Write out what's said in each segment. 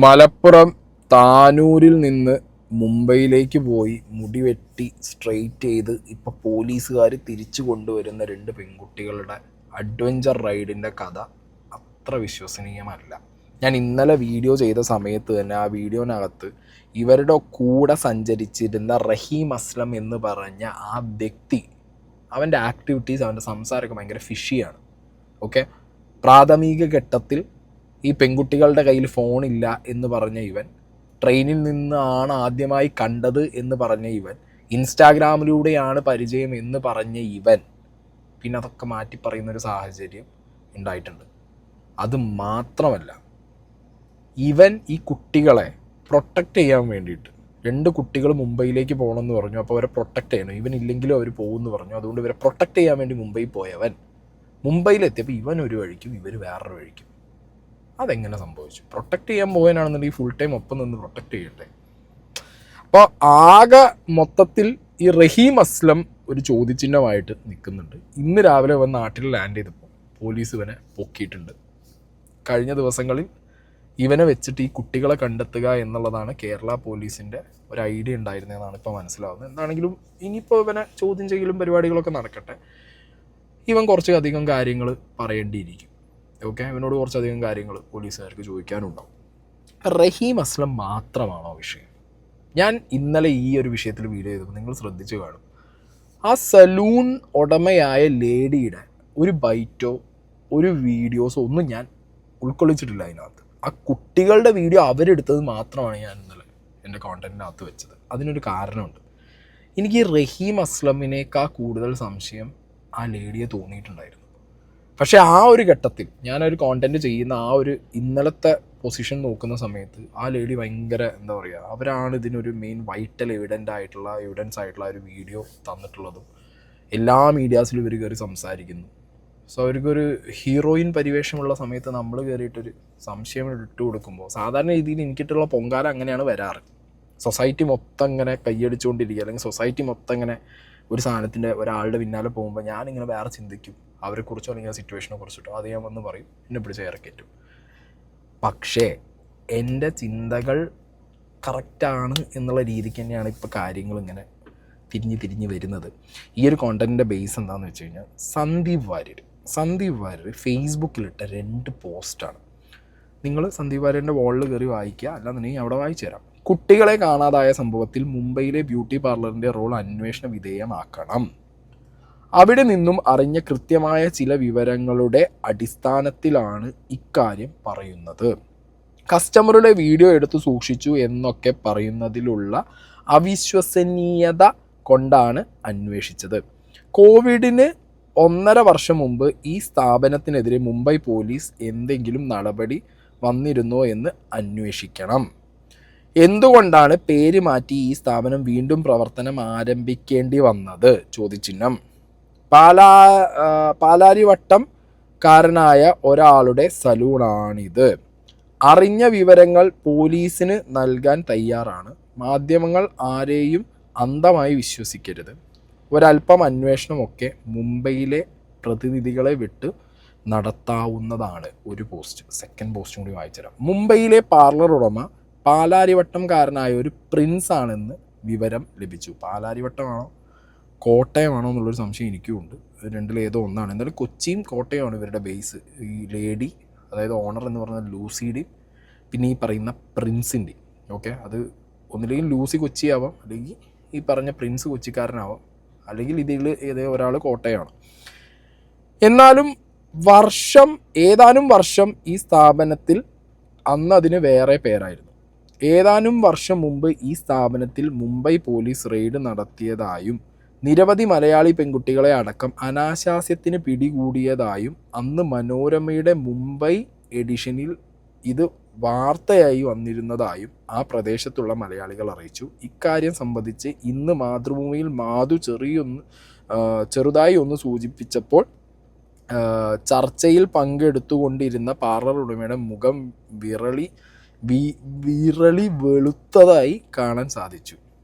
മലപ്പുറം താനൂരിൽ നിന്ന് മുംബൈയിലേക്ക് പോയി മുടി വെട്ടി സ്ട്രെയിറ്റ് ചെയ്ത് ഇപ്പോൾ പോലീസുകാർ തിരിച്ചു കൊണ്ടുവരുന്ന രണ്ട് പെൺകുട്ടികളുടെ അഡ്വഞ്ചർ റൈഡിൻ്റെ കഥ അത്ര വിശ്വസനീയമല്ല. ഞാൻ ഇന്നലെ വീഡിയോ ചെയ്ത സമയത്ത് തന്നെ ആ വീഡിയോനകത്ത് ഇവരുടെ കൂടെ സഞ്ചരിച്ചിരുന്ന റഹീം അസ്ലം എന്ന് പറഞ്ഞ ആ വ്യക്തി, അവൻ്റെ ആക്ടിവിറ്റീസ്, അവൻ്റെ സംസാരമൊക്കെ ഭയങ്കര ഫിഷിയാണ്. ഓക്കെ, പ്രാഥമിക ഘട്ടത്തിൽ ഈ പെൺകുട്ടികളുടെ കയ്യിൽ ഫോണില്ല എന്ന് പറഞ്ഞ ഇവൻ, ട്രെയിനിൽ നിന്നാണ് ആദ്യമായി കണ്ടത് എന്ന് പറഞ്ഞ ഇവൻ, ഇൻസ്റ്റാഗ്രാമിലൂടെയാണ് പരിചയം എന്ന് പറഞ്ഞ ഇവൻ, പിന്നെ അതൊക്കെ മാറ്റി പറയുന്നൊരു സാഹചര്യം ഉണ്ടായിട്ടുണ്ട്. അത് മാത്രമല്ല, ഇവൻ ഈ കുട്ടികളെ പ്രൊട്ടക്റ്റ് ചെയ്യാൻ വേണ്ടിയിട്ട്, രണ്ട് കുട്ടികൾ മുംബൈയിലേക്ക് പോകണമെന്ന് പറഞ്ഞു. അപ്പോൾ അവരെ പ്രൊട്ടക്റ്റ് ചെയ്യണം, ഇവൻ ഇല്ലെങ്കിലും അവർ പോകുമെന്ന് പറഞ്ഞു. അതുകൊണ്ട് ഇവരെ പ്രൊട്ടക്റ്റ് ചെയ്യാൻ വേണ്ടി മുംബൈ പോയവൻ മുംബൈയിലെത്തിയപ്പോൾ ഇവൻ ഒരു വഴിക്കും ഇവർ വേറൊരു വഴിക്കും. അതെങ്ങനെ സംഭവിച്ചു? പ്രൊട്ടക്റ്റ് ചെയ്യാൻ പോകാനാണെന്നുണ്ടെങ്കിൽ ഫുൾ ടൈം ഒപ്പം നിന്ന് പ്രൊട്ടക്റ്റ് ചെയ്യട്ടെ. അപ്പോൾ ആകെ മൊത്തത്തിൽ ഈ റഹീം അസ്ലം ഒരു ചോദ്യചിഹ്നമായിട്ട് നിൽക്കുന്നുണ്ട്. ഇന്ന് രാവിലെ ഇവൻ നാട്ടിൽ ലാൻഡ് ചെയ്തപ്പോൾ പോലീസ് ഇവനെ പൊക്കിയിട്ടുണ്ട്. കഴിഞ്ഞ ദിവസങ്ങളിൽ ഇവനെ വെച്ചിട്ട് ഈ കുട്ടികളെ കണ്ടെത്തുക എന്നുള്ളതാണ് കേരള പോലീസിൻ്റെ ഒരു ഐഡിയ ഉണ്ടായിരുന്നതെന്നാണ് ഇപ്പോൾ മനസ്സിലാവുന്നത്. എന്താണെങ്കിലും ഇനിയിപ്പോൾ ഇവനെ ചോദ്യം ചെയ്യലും പരിപാടികളൊക്കെ നടക്കട്ടെ. ഇവൻ കുറച്ചധികം കാര്യങ്ങൾ പറയേണ്ടിയിരിക്കും. ഓക്കെ, ഇവനോട് കുറച്ചധികം കാര്യങ്ങൾ പോലീസുകാർക്ക് ചോദിക്കാനുണ്ടാവും. റഹീം അസ്ലം മാത്രമാണോ വിഷയം? ഞാൻ ഇന്നലെ ഈ ഒരു വിഷയത്തിൽ വീഡിയോ ചെയ്തപ്പോൾ നിങ്ങൾ ശ്രദ്ധിച്ചു കാണും, ആ സലൂൺ ഉടമയായ ലേഡിയുടെ ഒരു ബൈറ്റോ ഒരു വീഡിയോസോ ഒന്നും ഞാൻ ഉൾക്കൊള്ളിച്ചിട്ടില്ല അതിനകത്ത്. ആ കുട്ടികളുടെ വീഡിയോ അവരെടുത്തത് മാത്രമാണ് ഞാൻ ഇന്നലെ എൻ്റെ കോണ്ടൻറ്റിനകത്ത് വെച്ചത്. അതിനൊരു കാരണമുണ്ട്. എനിക്ക് റഹീം അസ്ലമിനേക്കാൾ കൂടുതൽ സംശയം ആ ലേഡിയെ തോന്നിയിട്ടുണ്ടായിരുന്നു. പക്ഷേ ആ ഒരു ഘട്ടത്തിൽ ഞാനൊരു കോണ്ടൻറ്റ് ചെയ്യുന്ന ആ ഒരു ഇന്നലത്തെ പൊസിഷൻ നോക്കുന്ന സമയത്ത് ആ ലേഡി ഭയങ്കര എന്താ പറയുക, അവരാണ് ഇതിനൊരു മെയിൻ വൈറ്റൽ എവിഡൻസ് ആയിട്ടുള്ള ഒരു വീഡിയോ തന്നിട്ടുള്ളതും എല്ലാ മീഡിയാസിലും ഇവർ കയറി സംസാരിക്കുന്നു. സോ അവർക്കൊരു ഹീറോയിൻ പരിവേഷമുള്ള സമയത്ത് നമ്മൾ കയറിയിട്ടൊരു സംശയം ഇട്ട് കൊടുക്കുമ്പോൾ സാധാരണ രീതിയിൽ എനിക്കിട്ടുള്ള പൊങ്കാല അങ്ങനെയാണ് വരാറ്. സൊസൈറ്റി മൊത്തം ഇങ്ങനെ കൈയടിച്ചുകൊണ്ടിരിക്കുക, അല്ലെങ്കിൽ സൊസൈറ്റി മൊത്തം ഇങ്ങനെ ഒരു സാധനത്തിൻ്റെ ഒരാളുടെ പിന്നാലെ പോകുമ്പോൾ ഞാനിങ്ങനെ വേറെ ചിന്തിക്കും അവരെക്കുറിച്ചോ അല്ലെങ്കിൽ ആ സിറ്റുവേഷനെ കുറിച്ചിട്ടോ. അത് ഞാൻ വന്ന് പറയും, എന്നെ പിടിച്ച് ഇറക്കറ്റും. പക്ഷേ എൻ്റെ ചിന്തകൾ കറക്റ്റാണ് എന്നുള്ള രീതിക്ക് തന്നെയാണ് ഇപ്പോൾ കാര്യങ്ങൾ ഇങ്ങനെ തിരിഞ്ഞ് വരുന്നത്. ഈ ഒരു കോണ്ടൻറ്റിൻ്റെ ബേസ് എന്താണെന്ന് വെച്ച് കഴിഞ്ഞാൽ, സന്ദീപ് വാര്യർ ഫേസ്ബുക്കിലിട്ട 2 പോസ്റ്റാണ്. നിങ്ങൾ സന്ദീപ് വാര്യരുടെ വാളിൽ കയറി വായിക്കുക, അല്ലാന്നുണ്ടെങ്കിൽ അവിടെ വായിച്ചു തരാം. കുട്ടികളെ കാണാതായ സംഭവത്തിൽ മുംബൈയിലെ ബ്യൂട്ടി പാർലറിൻ്റെ റോൾ അന്വേഷണ വിധേയമാക്കണം. അവിടെ നിന്നും അറിഞ്ഞ കൃത്യമായ ചില വിവരങ്ങളുടെ അടിസ്ഥാനത്തിലാണ് ഇക്കാര്യം പറയുന്നത്. കസ്റ്റമറുടെ വീഡിയോ എടുത്ത് സൂക്ഷിച്ചു എന്നൊക്കെ പറയുന്നതിലുള്ള അവിശ്വസനീയത കൊണ്ടാണ് അന്വേഷിച്ചത്. കോവിഡിന് 1.5 വർഷം മുമ്പ് ഈ സ്ഥാപനത്തിനെതിരെ മുംബൈ പോലീസ് എന്തെങ്കിലും നടപടി വന്നിരുന്നോ എന്ന് അന്വേഷിക്കണം. എന്തുകൊണ്ടാണ് പേര് മാറ്റി ഈ സ്ഥാപനം വീണ്ടും പ്രവർത്തനം ആരംഭിക്കേണ്ടി വന്നത്? ചോദ്യചിഹ്നം. പാലാരിവട്ടം കാരനായ ഒരാളുടെ സലൂണാണിത്. അറിഞ്ഞ വിവരങ്ങൾ പോലീസിന് നൽകാൻ തയ്യാറാണ്. മാധ്യമങ്ങൾ ആരെയും അന്ധമായി വിശ്വസിക്കരുത്. ഒരല്പം അന്വേഷണമൊക്കെ മുംബൈയിലെ പ്രതിനിധികളെ വിട്ട് നടത്താവുന്നതാണ്. ഒരു പോസ്റ്റ്, സെക്കൻഡ് പോസ്റ്റും കൂടി വായിച്ചുതരാം. മുംബൈയിലെ പാർലർ ഉടമ പാലാരിവട്ടംകാരനായ ഒരു പ്രിൻസ് ആണെന്ന് വിവരം ലഭിച്ചു. പാലാരിവട്ടമാണോ കോട്ടയമാണോ എന്നുള്ളൊരു സംശയം എനിക്കുമുണ്ട്. രണ്ടിലേതോ ഒന്നാണ്. എന്തായാലും കൊച്ചിയും കോട്ടയമാണ് ഇവരുടെ ബേസ്. ഈ ലേഡി, അതായത് ഓണർ എന്ന് പറഞ്ഞാൽ ലൂസിയുടെയും പിന്നെ ഈ പറയുന്ന പ്രിൻസിൻ്റെയും. ഓക്കെ, അത് ഒന്നില്ലെങ്കിൽ ലൂസി കൊച്ചിയാവാം, അല്ലെങ്കിൽ ഈ പറഞ്ഞ പ്രിൻസ് കൊച്ചിക്കാരനാവാം, അല്ലെങ്കിൽ ഇതിൽ ഏതോ ഒരാൾ കോട്ടയമാണ്. എന്നാലും ഏതാനും വർഷം ഈ സ്ഥാപനത്തിൽ, അന്ന് അതിന് വേറെ പേരായിരുന്നു. ഏതാനും വർഷം മുമ്പ് ഈ സ്ഥാപനത്തിൽ മുംബൈ പോലീസ് റെയ്ഡ് നടത്തിയതായും നിരവധി മലയാളി പെൺകുട്ടികളെ അടക്കം അനാശാസ്യത്തിന് പിടികൂടിയതായും അന്ന് മനോരമയുടെ മുംബൈ എഡിഷനിൽ ഇത് വാർത്തയായി വന്നിരുന്നതായും ആ പ്രദേശത്തുള്ള മലയാളികൾ അറിയിച്ചു. ഇക്കാര്യം സംബന്ധിച്ച് ഇന്ന് മാതൃഭൂമിയിൽ മാധു ചെറുതായി ഒന്ന് സൂചിപ്പിച്ചപ്പോൾ ചർച്ചയിൽ പങ്കെടുത്തുകൊണ്ടിരുന്ന പാർലർ ഉടമയുടെ മുഖം വിറളി വെളുത്തതായി കാണാൻ സാധിച്ചു.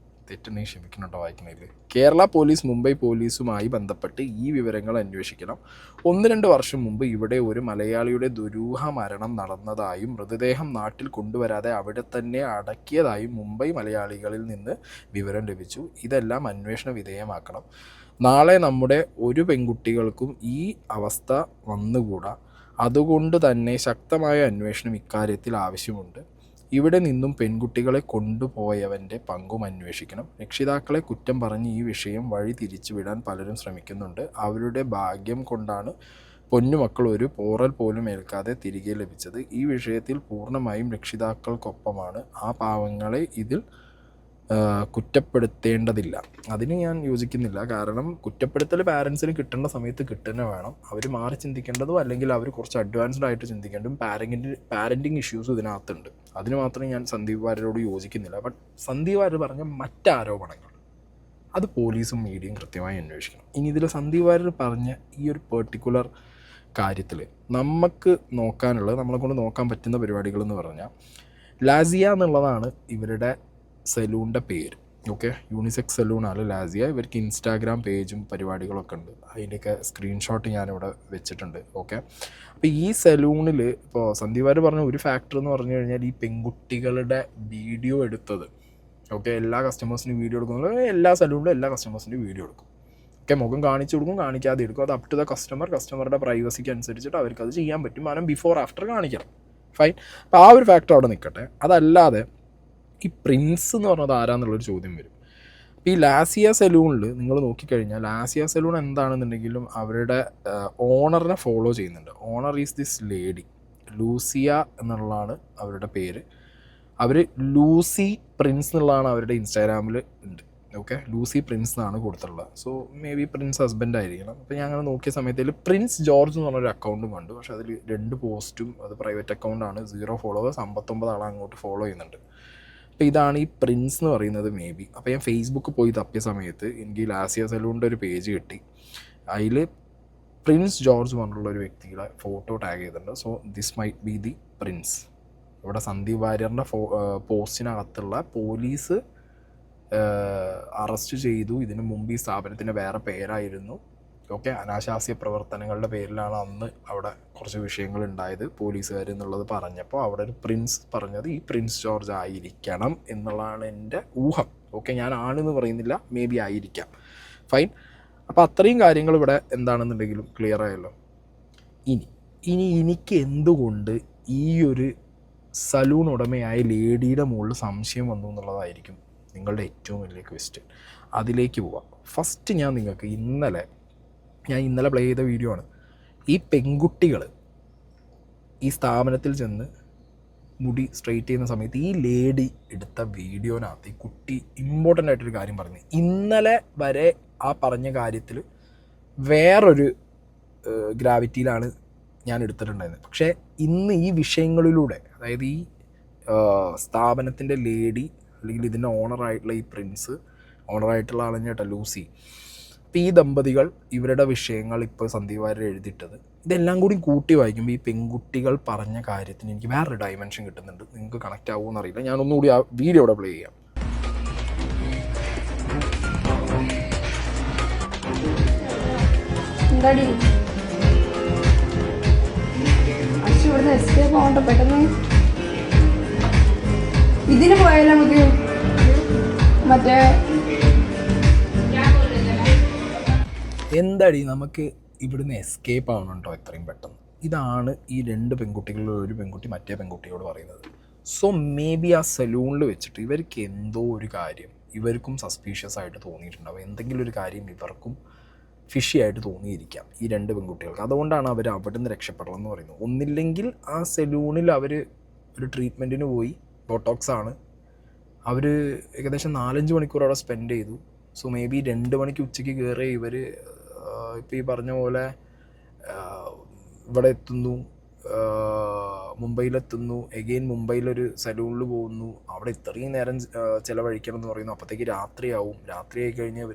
തെറ്റുണ്ടെങ്കിൽ ക്ഷമിക്കണം കേട്ടോ വായിക്കണേൽ. കേരള പോലീസ് മുംബൈ പോലീസുമായി ബന്ധപ്പെട്ട് ഈ വിവരങ്ങൾ അന്വേഷിക്കണം. 1-2 വർഷം മുമ്പ് ഇവിടെ ഒരു മലയാളിയുടെ ദുരൂഹ മരണം നടന്നതായും മൃതദേഹം നാട്ടിൽ കൊണ്ടുവരാതെ അവിടെ തന്നെ അടക്കിയതായും മുംബൈ മലയാളികളിൽ നിന്ന് വിവരം ലഭിച്ചു. ഇതെല്ലാം അന്വേഷണ വിധേയമാക്കണം. നാളെ നമ്മുടെ ഒരു പെൺകുട്ടികൾക്കും ഈ അവസ്ഥ വന്നുകൂടാ. അതുകൊണ്ട് തന്നെ ശക്തമായ അന്വേഷണം ഇക്കാര്യത്തിൽ ആവശ്യമുണ്ട്. ഇവിടെ നിന്നും പെൺകുട്ടികളെ കൊണ്ടുപോയവൻ്റെ പങ്കും അന്വേഷിക്കണം. രക്ഷിതാക്കളെ കുറ്റം പറഞ്ഞ് ഈ വിഷയം വഴി തിരിച്ചുവിടാൻ പലരും ശ്രമിക്കുന്നുണ്ട്. അവരുടെ ഭാഗ്യം കൊണ്ടാണ് പൊന്നുമക്കൾ ഒരു പോറൽ പോലും ഏൽക്കാതെ തിരികെ ലഭിച്ചത്. ഈ വിഷയത്തിൽ പൂർണ്ണമായും രക്ഷിതാക്കൾക്കൊപ്പമാണ്. ആ പാവങ്ങളെ ഇതിൽ കുറ്റപ്പെടുത്തേണ്ടതില്ല. അതിന് ഞാൻ യോജിക്കുന്നില്ല. കാരണം കുറ്റപ്പെടുത്തൽ പാരൻസിന് കിട്ടേണ്ട സമയത്ത് കിട്ടുന്ന വേണം. അവർ മാറി ചിന്തിക്കേണ്ടതും അല്ലെങ്കിൽ അവർ കുറച്ച് അഡ്വാൻസ്ഡ് ആയിട്ട് ചിന്തിക്കേണ്ടതും പാരൻറ്റിങ് ഇഷ്യൂസ് ഇതിനകത്തുണ്ട്. അതിന് മാത്രം ഞാൻ സന്ദീപ് വാര്യരോട് യോജിക്കുന്നില്ല. ബട്ട് സന്ദീപ് വാര്യർ പറഞ്ഞ മറ്റാരോപണങ്ങൾ അത് പോലീസും മീഡിയയും കൃത്യമായി അന്വേഷിക്കണം. ഇനി ഇതിൽ സന്ദീപ് വാര്യർ പറഞ്ഞ ഈ ഒരു പെർട്ടിക്കുലർ കാര്യത്തിൽ നമുക്ക് നോക്കാനുള്ളത്, നമ്മളെ കൊണ്ട് നോക്കാൻ പറ്റുന്ന പരിപാടികളെന്ന് പറഞ്ഞാൽ ലാസിയ എന്നുള്ളതാണ് ഇവരുടെ സലൂണിൻ്റെ പേര്. ഓക്കെ, യൂണിസെക്സ് സലൂണാണ് ലാസിയ. ഇവർക്ക് ഇൻസ്റ്റാഗ്രാം പേജും പരിപാടികളൊക്കെ ഉണ്ട്. അതിൻ്റെയൊക്കെ സ്ക്രീൻഷോട്ട് ഞാനിവിടെ വെച്ചിട്ടുണ്ട്. ഓക്കെ, അപ്പോൾ ഈ സലൂണിൽ ഇപ്പോൾ സന്ദീപ് വാര്യർ പറഞ്ഞ ഒരു ഫാക്ടർ എന്ന് പറഞ്ഞു കഴിഞ്ഞാൽ ഈ പെൺകുട്ടികളുടെ വീഡിയോ എടുത്തത്. ഓക്കെ, എല്ലാ കസ്റ്റമേഴ്സിനും വീഡിയോ എടുക്കുന്നത്, എല്ലാ സലൂണിലും എല്ലാ കസ്റ്റമേഴ്സിനും വീഡിയോ എടുക്കും. ഓക്കെ, മുഖം കാണിച്ചു കൊടുക്കും, കാണിക്കാതെ എടുക്കും. അത് അപ് ടു ദ കസ്റ്റമറുടെ പ്രൈവസിക്ക് അനുസരിച്ചിട്ട് അവർക്കത് ചെയ്യാൻ പറ്റും. കാരണം ബിഫോർ ആഫ്റ്റർ കാണിക്കണം. ഫൈൻ. അപ്പോൾ ആ ഒരു ഫാക്ടർ അവിടെ നിൽക്കട്ടെ. അതല്ലാതെ ഈ പ്രിൻസ് എന്ന് പറഞ്ഞത് ആരാന്നുള്ളൊരു ചോദ്യം വരും. അപ്പോൾ ഈ ലാസിയ സലൂണിൽ നിങ്ങൾ നോക്കിക്കഴിഞ്ഞാൽ ലാസിയ സലൂൺ എന്താണെന്നുണ്ടെങ്കിലും അവരുടെ ഓണറിനെ ഫോളോ ചെയ്യുന്നുണ്ട്. Owner is this lady Lucia എന്നുള്ളതാണ് അവരുടെ പേര്. അവർ ലൂസി പ്രിൻസ് എന്നുള്ളതാണ് അവരുടെ ഇൻസ്റ്റാഗ്രാമിൽ ഉണ്ട്. ഓക്കെ, ലൂസി പ്രിൻസ് എന്നാണ് കൊടുത്തിട്ടുള്ളത്. So may be Prince husband ആയിരിക്കണം. അപ്പോൾ ഞാൻ അങ്ങനെ നോക്കിയ സമയത്തിൽ പ്രിൻസ് ജോർജ് എന്ന് പറഞ്ഞൊരു അക്കൗണ്ടും കണ്ടു. പക്ഷേ അതിൽ 2 പോസ്റ്റും അത് പ്രൈവറ്റ് അക്കൗണ്ടാണ്. 0 ഫോളോവേഴ്സ്, 59 ആളെ അങ്ങോട്ട് ഫോളോ ചെയ്യുന്നുണ്ട്. അപ്പോൾ ഇതാണ് ഈ പ്രിൻസ് എന്ന് പറയുന്നത് മേ ബി. അപ്പോൾ ഞാൻ ഫേസ്ബുക്ക് പോയി തപ്പിയ സമയത്ത് എനിക്ക് ലാസിയ സലൂണിൻ്റെ ഒരു പേജ് കിട്ടി. അതിൽ പ്രിൻസ് ജോർജ് പറഞ്ഞുള്ള ഒരു വ്യക്തിയുടെ ഫോട്ടോ ടാഗ് ചെയ്തിട്ടുണ്ട്. So this might be the Prince. ഇവിടെ സന്ദീപ് വാര്യറിൻ്റെ പോസ്റ്റിനകത്തുള്ള പോലീസ് അറസ്റ്റ് ചെയ്തു. ഇതിനു മുമ്പ് ഈ സ്ഥാപനത്തിൻ്റെ വേറെ പേരായിരുന്നു. ഓക്കെ, അനാശാസ്യ പ്രവർത്തനങ്ങളുടെ പേരിലാണ് അന്ന് അവിടെ കുറച്ച് വിഷയങ്ങൾ ഉണ്ടായത് പോലീസുകാർ എന്നുള്ളത് പറഞ്ഞപ്പോൾ അവിടെ ഒരു പ്രിൻസ് പറഞ്ഞത് ഈ പ്രിൻസ് ജോർജ് ആയിരിക്കണം എന്നുള്ളതാണ് എൻ്റെ ഊഹം. ഓക്കെ, ഞാൻ ആണെന്ന് പറയുന്നില്ല, മേ ബി ആയിരിക്കാം. ഫൈൻ. അപ്പോൾ അത്രയും കാര്യങ്ങൾ ഇവിടെ എന്താണെന്നുണ്ടെങ്കിലും ക്ലിയർ ആയല്ലോ. ഇനി എനിക്ക് എന്തുകൊണ്ട് ഈ ഒരു സലൂൺ ഉടമയായ ലേഡിയുടെ മുകളിൽ സംശയം വന്നു എന്നുള്ളതായിരിക്കും നിങ്ങളുടെ ഏറ്റവും വലിയ ക്വസ്റ്റ്യൻ. അതിലേക്ക് പോവാം. ഫസ്റ്റ് ഞാൻ നിങ്ങൾക്ക് ഇന്നലെ പ്ലേ ചെയ്ത വീഡിയോ ആണ്. ഈ പെൺകുട്ടികൾ ഈ സ്ഥാപനത്തിൽ ചെന്ന് മുടി സ്ട്രെയിറ്റ് ചെയ്യുന്ന സമയത്ത് ഈ ലേഡി എടുത്ത വീഡിയോനകത്ത് ഈ കുട്ടി ഇമ്പോർട്ടൻ്റ് ആയിട്ടൊരു കാര്യം പറഞ്ഞു. ഇന്നലെ വരെ ആ പറഞ്ഞ കാര്യത്തിൽ വേറൊരു ഗ്രാവിറ്റിയിലാണ് ഞാൻ എടുത്തിട്ടുണ്ടായിരുന്നത്. പക്ഷേ ഇന്ന് ഈ വിഷയങ്ങളിലൂടെ, അതായത് ഈ സ്ഥാപനത്തിൻ്റെ ലേഡി അല്ലെങ്കിൽ ഇതിൻ്റെ ഓണറായിട്ടുള്ള ഈ പ്രിൻസ്, ഓണറായിട്ടുള്ള ആളെന്ന് കേട്ടോ ലൂസി, അപ്പോൾ ഈ ദമ്പതികൾ ഇവരുടെ വിഷയങ്ങൾ ഇപ്പോൾ സന്ദീപ് വാര്യർ എഴുതിയിട്ടത്, ഇതെല്ലാം കൂടി കൂട്ടി വായിക്കുമ്പോൾ ഈ പെൺകുട്ടികൾ പറഞ്ഞ കാര്യത്തിന് എനിക്ക് വേറൊരു ഡയമെൻഷൻ കിട്ടുന്നുണ്ട്. നിങ്ങൾക്ക് കണക്റ്റ് ആവുമെന്ന് അറിയില്ല. ഞാനൊന്നുകൂടി ആ വീഡിയോ ഇവിടെ പ്ലേ ചെയ്യാം. ഇതിന് പോയാലോ നമുക്ക് മറ്റേ എന്താടി നമുക്ക് ഇവിടുന്ന് എസ്കേപ്പ് ആവണുണ്ടോ എത്രയും പെട്ടെന്ന്. ഇതാണ് ഈ 2 പെൺകുട്ടികളിൽ ഒരു പെൺകുട്ടി മറ്റേ പെൺകുട്ടിയോട് പറയുന്നത്. സോ മേ ബി ആ സലൂണിൽ വെച്ചിട്ട് ഇവർക്ക് എന്തോ ഒരു കാര്യം ഇവർക്കും സസ്പീഷ്യസ് ആയിട്ട് തോന്നിയിട്ടുണ്ടാവും. എന്തെങ്കിലും ഒരു കാര്യം ഇവർക്കും ഫിഷി ആയിട്ട് തോന്നിയിരിക്കാം ഈ 2 പെൺകുട്ടികൾക്ക്. അതുകൊണ്ടാണ് അവർ അവിടെ നിന്ന് രക്ഷപ്പെടണം എന്ന് പറയുന്നത്. ഒന്നില്ലെങ്കിൽ ആ സലൂണിൽ അവർ ഒരു ട്രീറ്റ്മെൻറ്റിന് പോയി, ബോട്ടോക്സ് ആണ്, അവർ ഏകദേശം 4-5 മണിക്കൂർ അവിടെ സ്പെൻഡ് ചെയ്തു. സോ മേ ബി 2 മണിക്ക് ഉച്ചയ്ക്ക് കയറി ഇവർ ഇപ്പോൾ ഈ പറഞ്ഞ പോലെ ഇവിടെ എത്തുന്നു, മുംബൈയിലെത്തുന്നു, എഗെയിൻ മുംബൈയിലൊരു സലൂണിൽ പോകുന്നു, അവിടെ ഇത്രയും നേരം ചിലവഴിക്കണം എന്ന് പറയുന്നു. അപ്പോഴത്തേക്ക് രാത്രിയാവും. രാത്രിയായി കഴിഞ്ഞാൽ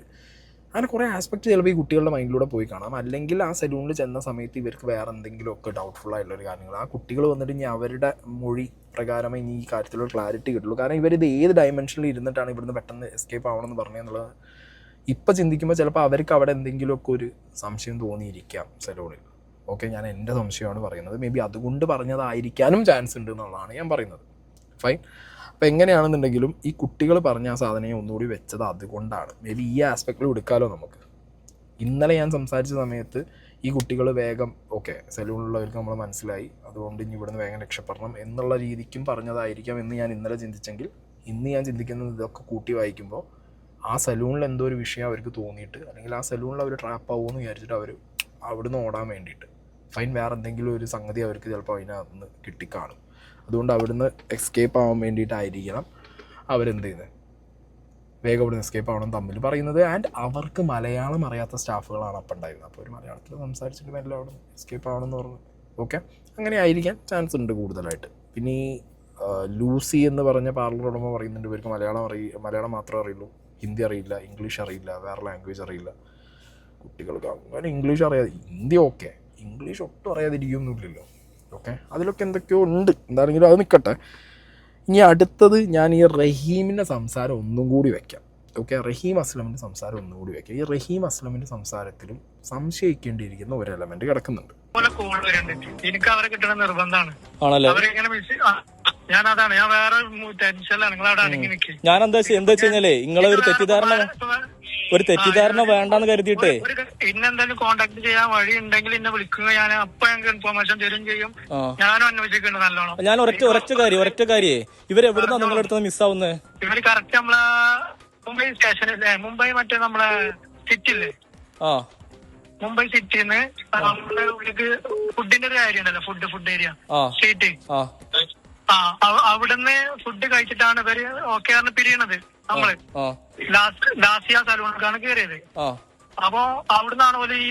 അങ്ങനെ കുറേ ആസ്പെക്ട് ചിലപ്പോൾ ഈ കുട്ടികളുടെ മൈൻഡിലൂടെ പോയി കാണാം. അല്ലെങ്കിൽ ആ സലൂണിൽ ചെന്ന സമയത്ത് ഇവർക്ക് വേറെ എന്തെങ്കിലുമൊക്കെ ഡൗട്ട്ഫുൾ ആയിട്ടുള്ളൊരു കാര്യങ്ങൾ ആ കുട്ടികൾ വന്നിട്ട് ഇനി അവരുടെ മൊഴി പ്രകാരമേ ഇനി ഈ കാര്യത്തിലൊരു ക്ലാരിറ്റി കിട്ടുള്ളൂ. കാരണം ഇവരിത് ഏത് ഡയമെൻഷനിൽ ഇരുന്നിട്ടാണ് ഇവിടുന്ന് പെട്ടെന്ന് എസ്കേപ്പ് ആവണമെന്ന് പറഞ്ഞതെന്നുള്ളത് ഇപ്പം ചിന്തിക്കുമ്പോൾ ചിലപ്പോൾ അവർക്ക് അവിടെ എന്തെങ്കിലുമൊക്കെ ഒരു സംശയം തോന്നിയിരിക്കാം സലൂണിൽ. ഓക്കെ, ഞാൻ എൻ്റെ സംശയമാണ് പറയുന്നത്. മേ ബി അതുകൊണ്ട് പറഞ്ഞതായിരിക്കാനും ചാൻസ് ഉണ്ട് എന്നുള്ളതാണ് ഞാൻ പറയുന്നത്. ഫൈൻ. അപ്പോൾ എങ്ങനെയാണെന്നുണ്ടെങ്കിലും ഈ കുട്ടികൾ പറഞ്ഞ ആ സാധനം ഒന്നുകൂടി വെച്ചത് അതുകൊണ്ടാണ്. മേ ബി ഈ ആസ്പെക്റ്റിൽ എടുക്കാമല്ലോ നമുക്ക്. ഇന്നലെ ഞാൻ സംസാരിച്ച സമയത്ത് ഈ കുട്ടികൾ വേഗം ഓക്കെ സലൂണിലുള്ളവർക്ക് നമ്മൾ മനസ്സിലായി, അതുകൊണ്ട് ഇനി ഇവിടുന്ന് വേഗം രക്ഷപ്പെടണം എന്നുള്ള രീതിക്കും പറഞ്ഞതായിരിക്കാം എന്ന് ഞാൻ ഇന്നലെ ചിന്തിച്ചെങ്കിൽ, ഇന്ന് ഞാൻ ചിന്തിക്കുന്നത് ഇതൊക്കെ കൂട്ടി വായിക്കുമ്പോൾ ആ സലൂണിൽ എന്തോ ഒരു വിഷയം അവർക്ക് തോന്നിയിട്ട്, അല്ലെങ്കിൽ ആ സലൂണിൽ അവർ ട്രാപ്പ് ആവുമെന്ന് വിചാരിച്ചിട്ട് അവർ അവിടുന്ന് ഓടാൻ വേണ്ടിയിട്ട് ഫൈൻ വേറെ എന്തെങ്കിലും ഒരു സംഗതി അവർക്ക് ചിലപ്പോൾ അതിനകത്ത് നിന്ന് കിട്ടിക്കാണും. അതുകൊണ്ട് അവിടുന്ന് എസ്കേപ്പ് ആവാൻ വേണ്ടിയിട്ടായിരിക്കണം അവരെന്ത് ചെയ്യുന്നത്, വേഗം അവിടുന്ന് എസ്കേപ്പ് ആവണം തമ്മിൽ പറയുന്നത്. ആൻഡ് അവർക്ക് മലയാളം അറിയാത്ത സ്റ്റാഫുകളാണ് അപ്പം ഉണ്ടായിരുന്നത്. അപ്പോൾ ഒരു മലയാളത്തിൽ സംസാരിച്ചിട്ട് മെല്ലെ അവിടെ എസ്കേപ്പ് ആവണമെന്ന് പറഞ്ഞു. ഓക്കെ, അങ്ങനെ ആയിരിക്കാൻ ചാൻസ് ഉണ്ട് കൂടുതലായിട്ട്. പിന്നെ ഈ ലൂസി എന്ന് പറഞ്ഞ പാർലർ ഉടമ പറയുന്നുണ്ട് ഇവർക്ക് മലയാളം മാത്രമേ അറിയുള്ളൂ, ഹിന്ദി അറിയില്ല, ഇംഗ്ലീഷ് അറിയില്ല, വേറെ ലാംഗ്വേജ് അറിയില്ല. കുട്ടികൾക്ക് അങ്ങനെ ഇംഗ്ലീഷ് അറിയാതെ, ഹിന്ദി ഓക്കെ, ഇംഗ്ലീഷ് ഒട്ടും അറിയാതിരിക്കുകയൊന്നുമില്ലല്ലോ. ഓക്കെ, അതിലൊക്കെ എന്തൊക്കെയോ ഉണ്ട്. എന്താണെങ്കിലും അത് നിൽക്കട്ടെ. ഇനി അടുത്തത് ഞാൻ ഈ റഹീമിൻ്റെ സംസാരം ഒന്നും കൂടി വയ്ക്കാം. ഓക്കെ, റഹീം അസ്ലമിൻ്റെ സംസാരം ഒന്നും കൂടി വയ്ക്കാം. ഈ റഹീം അസ്ലമിൻ്റെ സംസാരത്തിലും സംശയിക്കേണ്ടിയിരിക്കുന്ന ഒരു എലമെന്റ് കിടക്കുന്നുണ്ട്. എനിക്ക് അവരെ കിട്ടണ നിർബന്ധമാണ്. ഞാൻ വേറെ ടെൻഷനിലാണ്. നിങ്ങൾ അവിടെ അടങ്ങി നിൽക്കും. ഞാൻ എന്താ വെച്ചാലേ നിങ്ങളെ ഒരു തെറ്റിദ്ധാരണ വേണ്ടെന്ന് കരുതിയിട്ടേ ഇന്നെന്തായാലും കോണ്ടാക്ട് ചെയ്യാൻ വഴി ഉണ്ടെങ്കിൽ എന്നെ വിളിക്കുക. ഞാൻ അപ്പൊ ഞങ്ങൾക്ക് ഇൻഫോർമേഷൻ തരും ചെയ്യും. ഞാനും അന്വേഷിക്കുന്നുണ്ട് നല്ലോണം. ഞാൻ ഒരൊറ്റ കാര്യേ ഇവരെവിടുന്നാ നിങ്ങളുടെ അടുത്ത് മിസ്സാവുന്നത്? ഇവര് കറക്റ്റ് നമ്മളെ മുംബൈ സ്റ്റേഷനില്ലേ, മുംബൈ മറ്റേ നമ്മളെ സിറ്റില്ലേ, മുംബൈ സിറ്റിന്ന് ഫുഡിന്റെ ഒരു ഏരിയ ഉണ്ടല്ലോ, ഫുഡ് ഏരിയ സ്ട്രീറ്റ്, അവിടുന്ന് ഫുഡ് കഴിച്ചിട്ടാണ് ഇവര് ഓക്കെ ആണ് പിരിയണത്. നമ്മള് ലാസിയ സലൂണിലാണ് കയറിയത്. അപ്പൊ അവിടുന്നാണ് പോലെ ഈ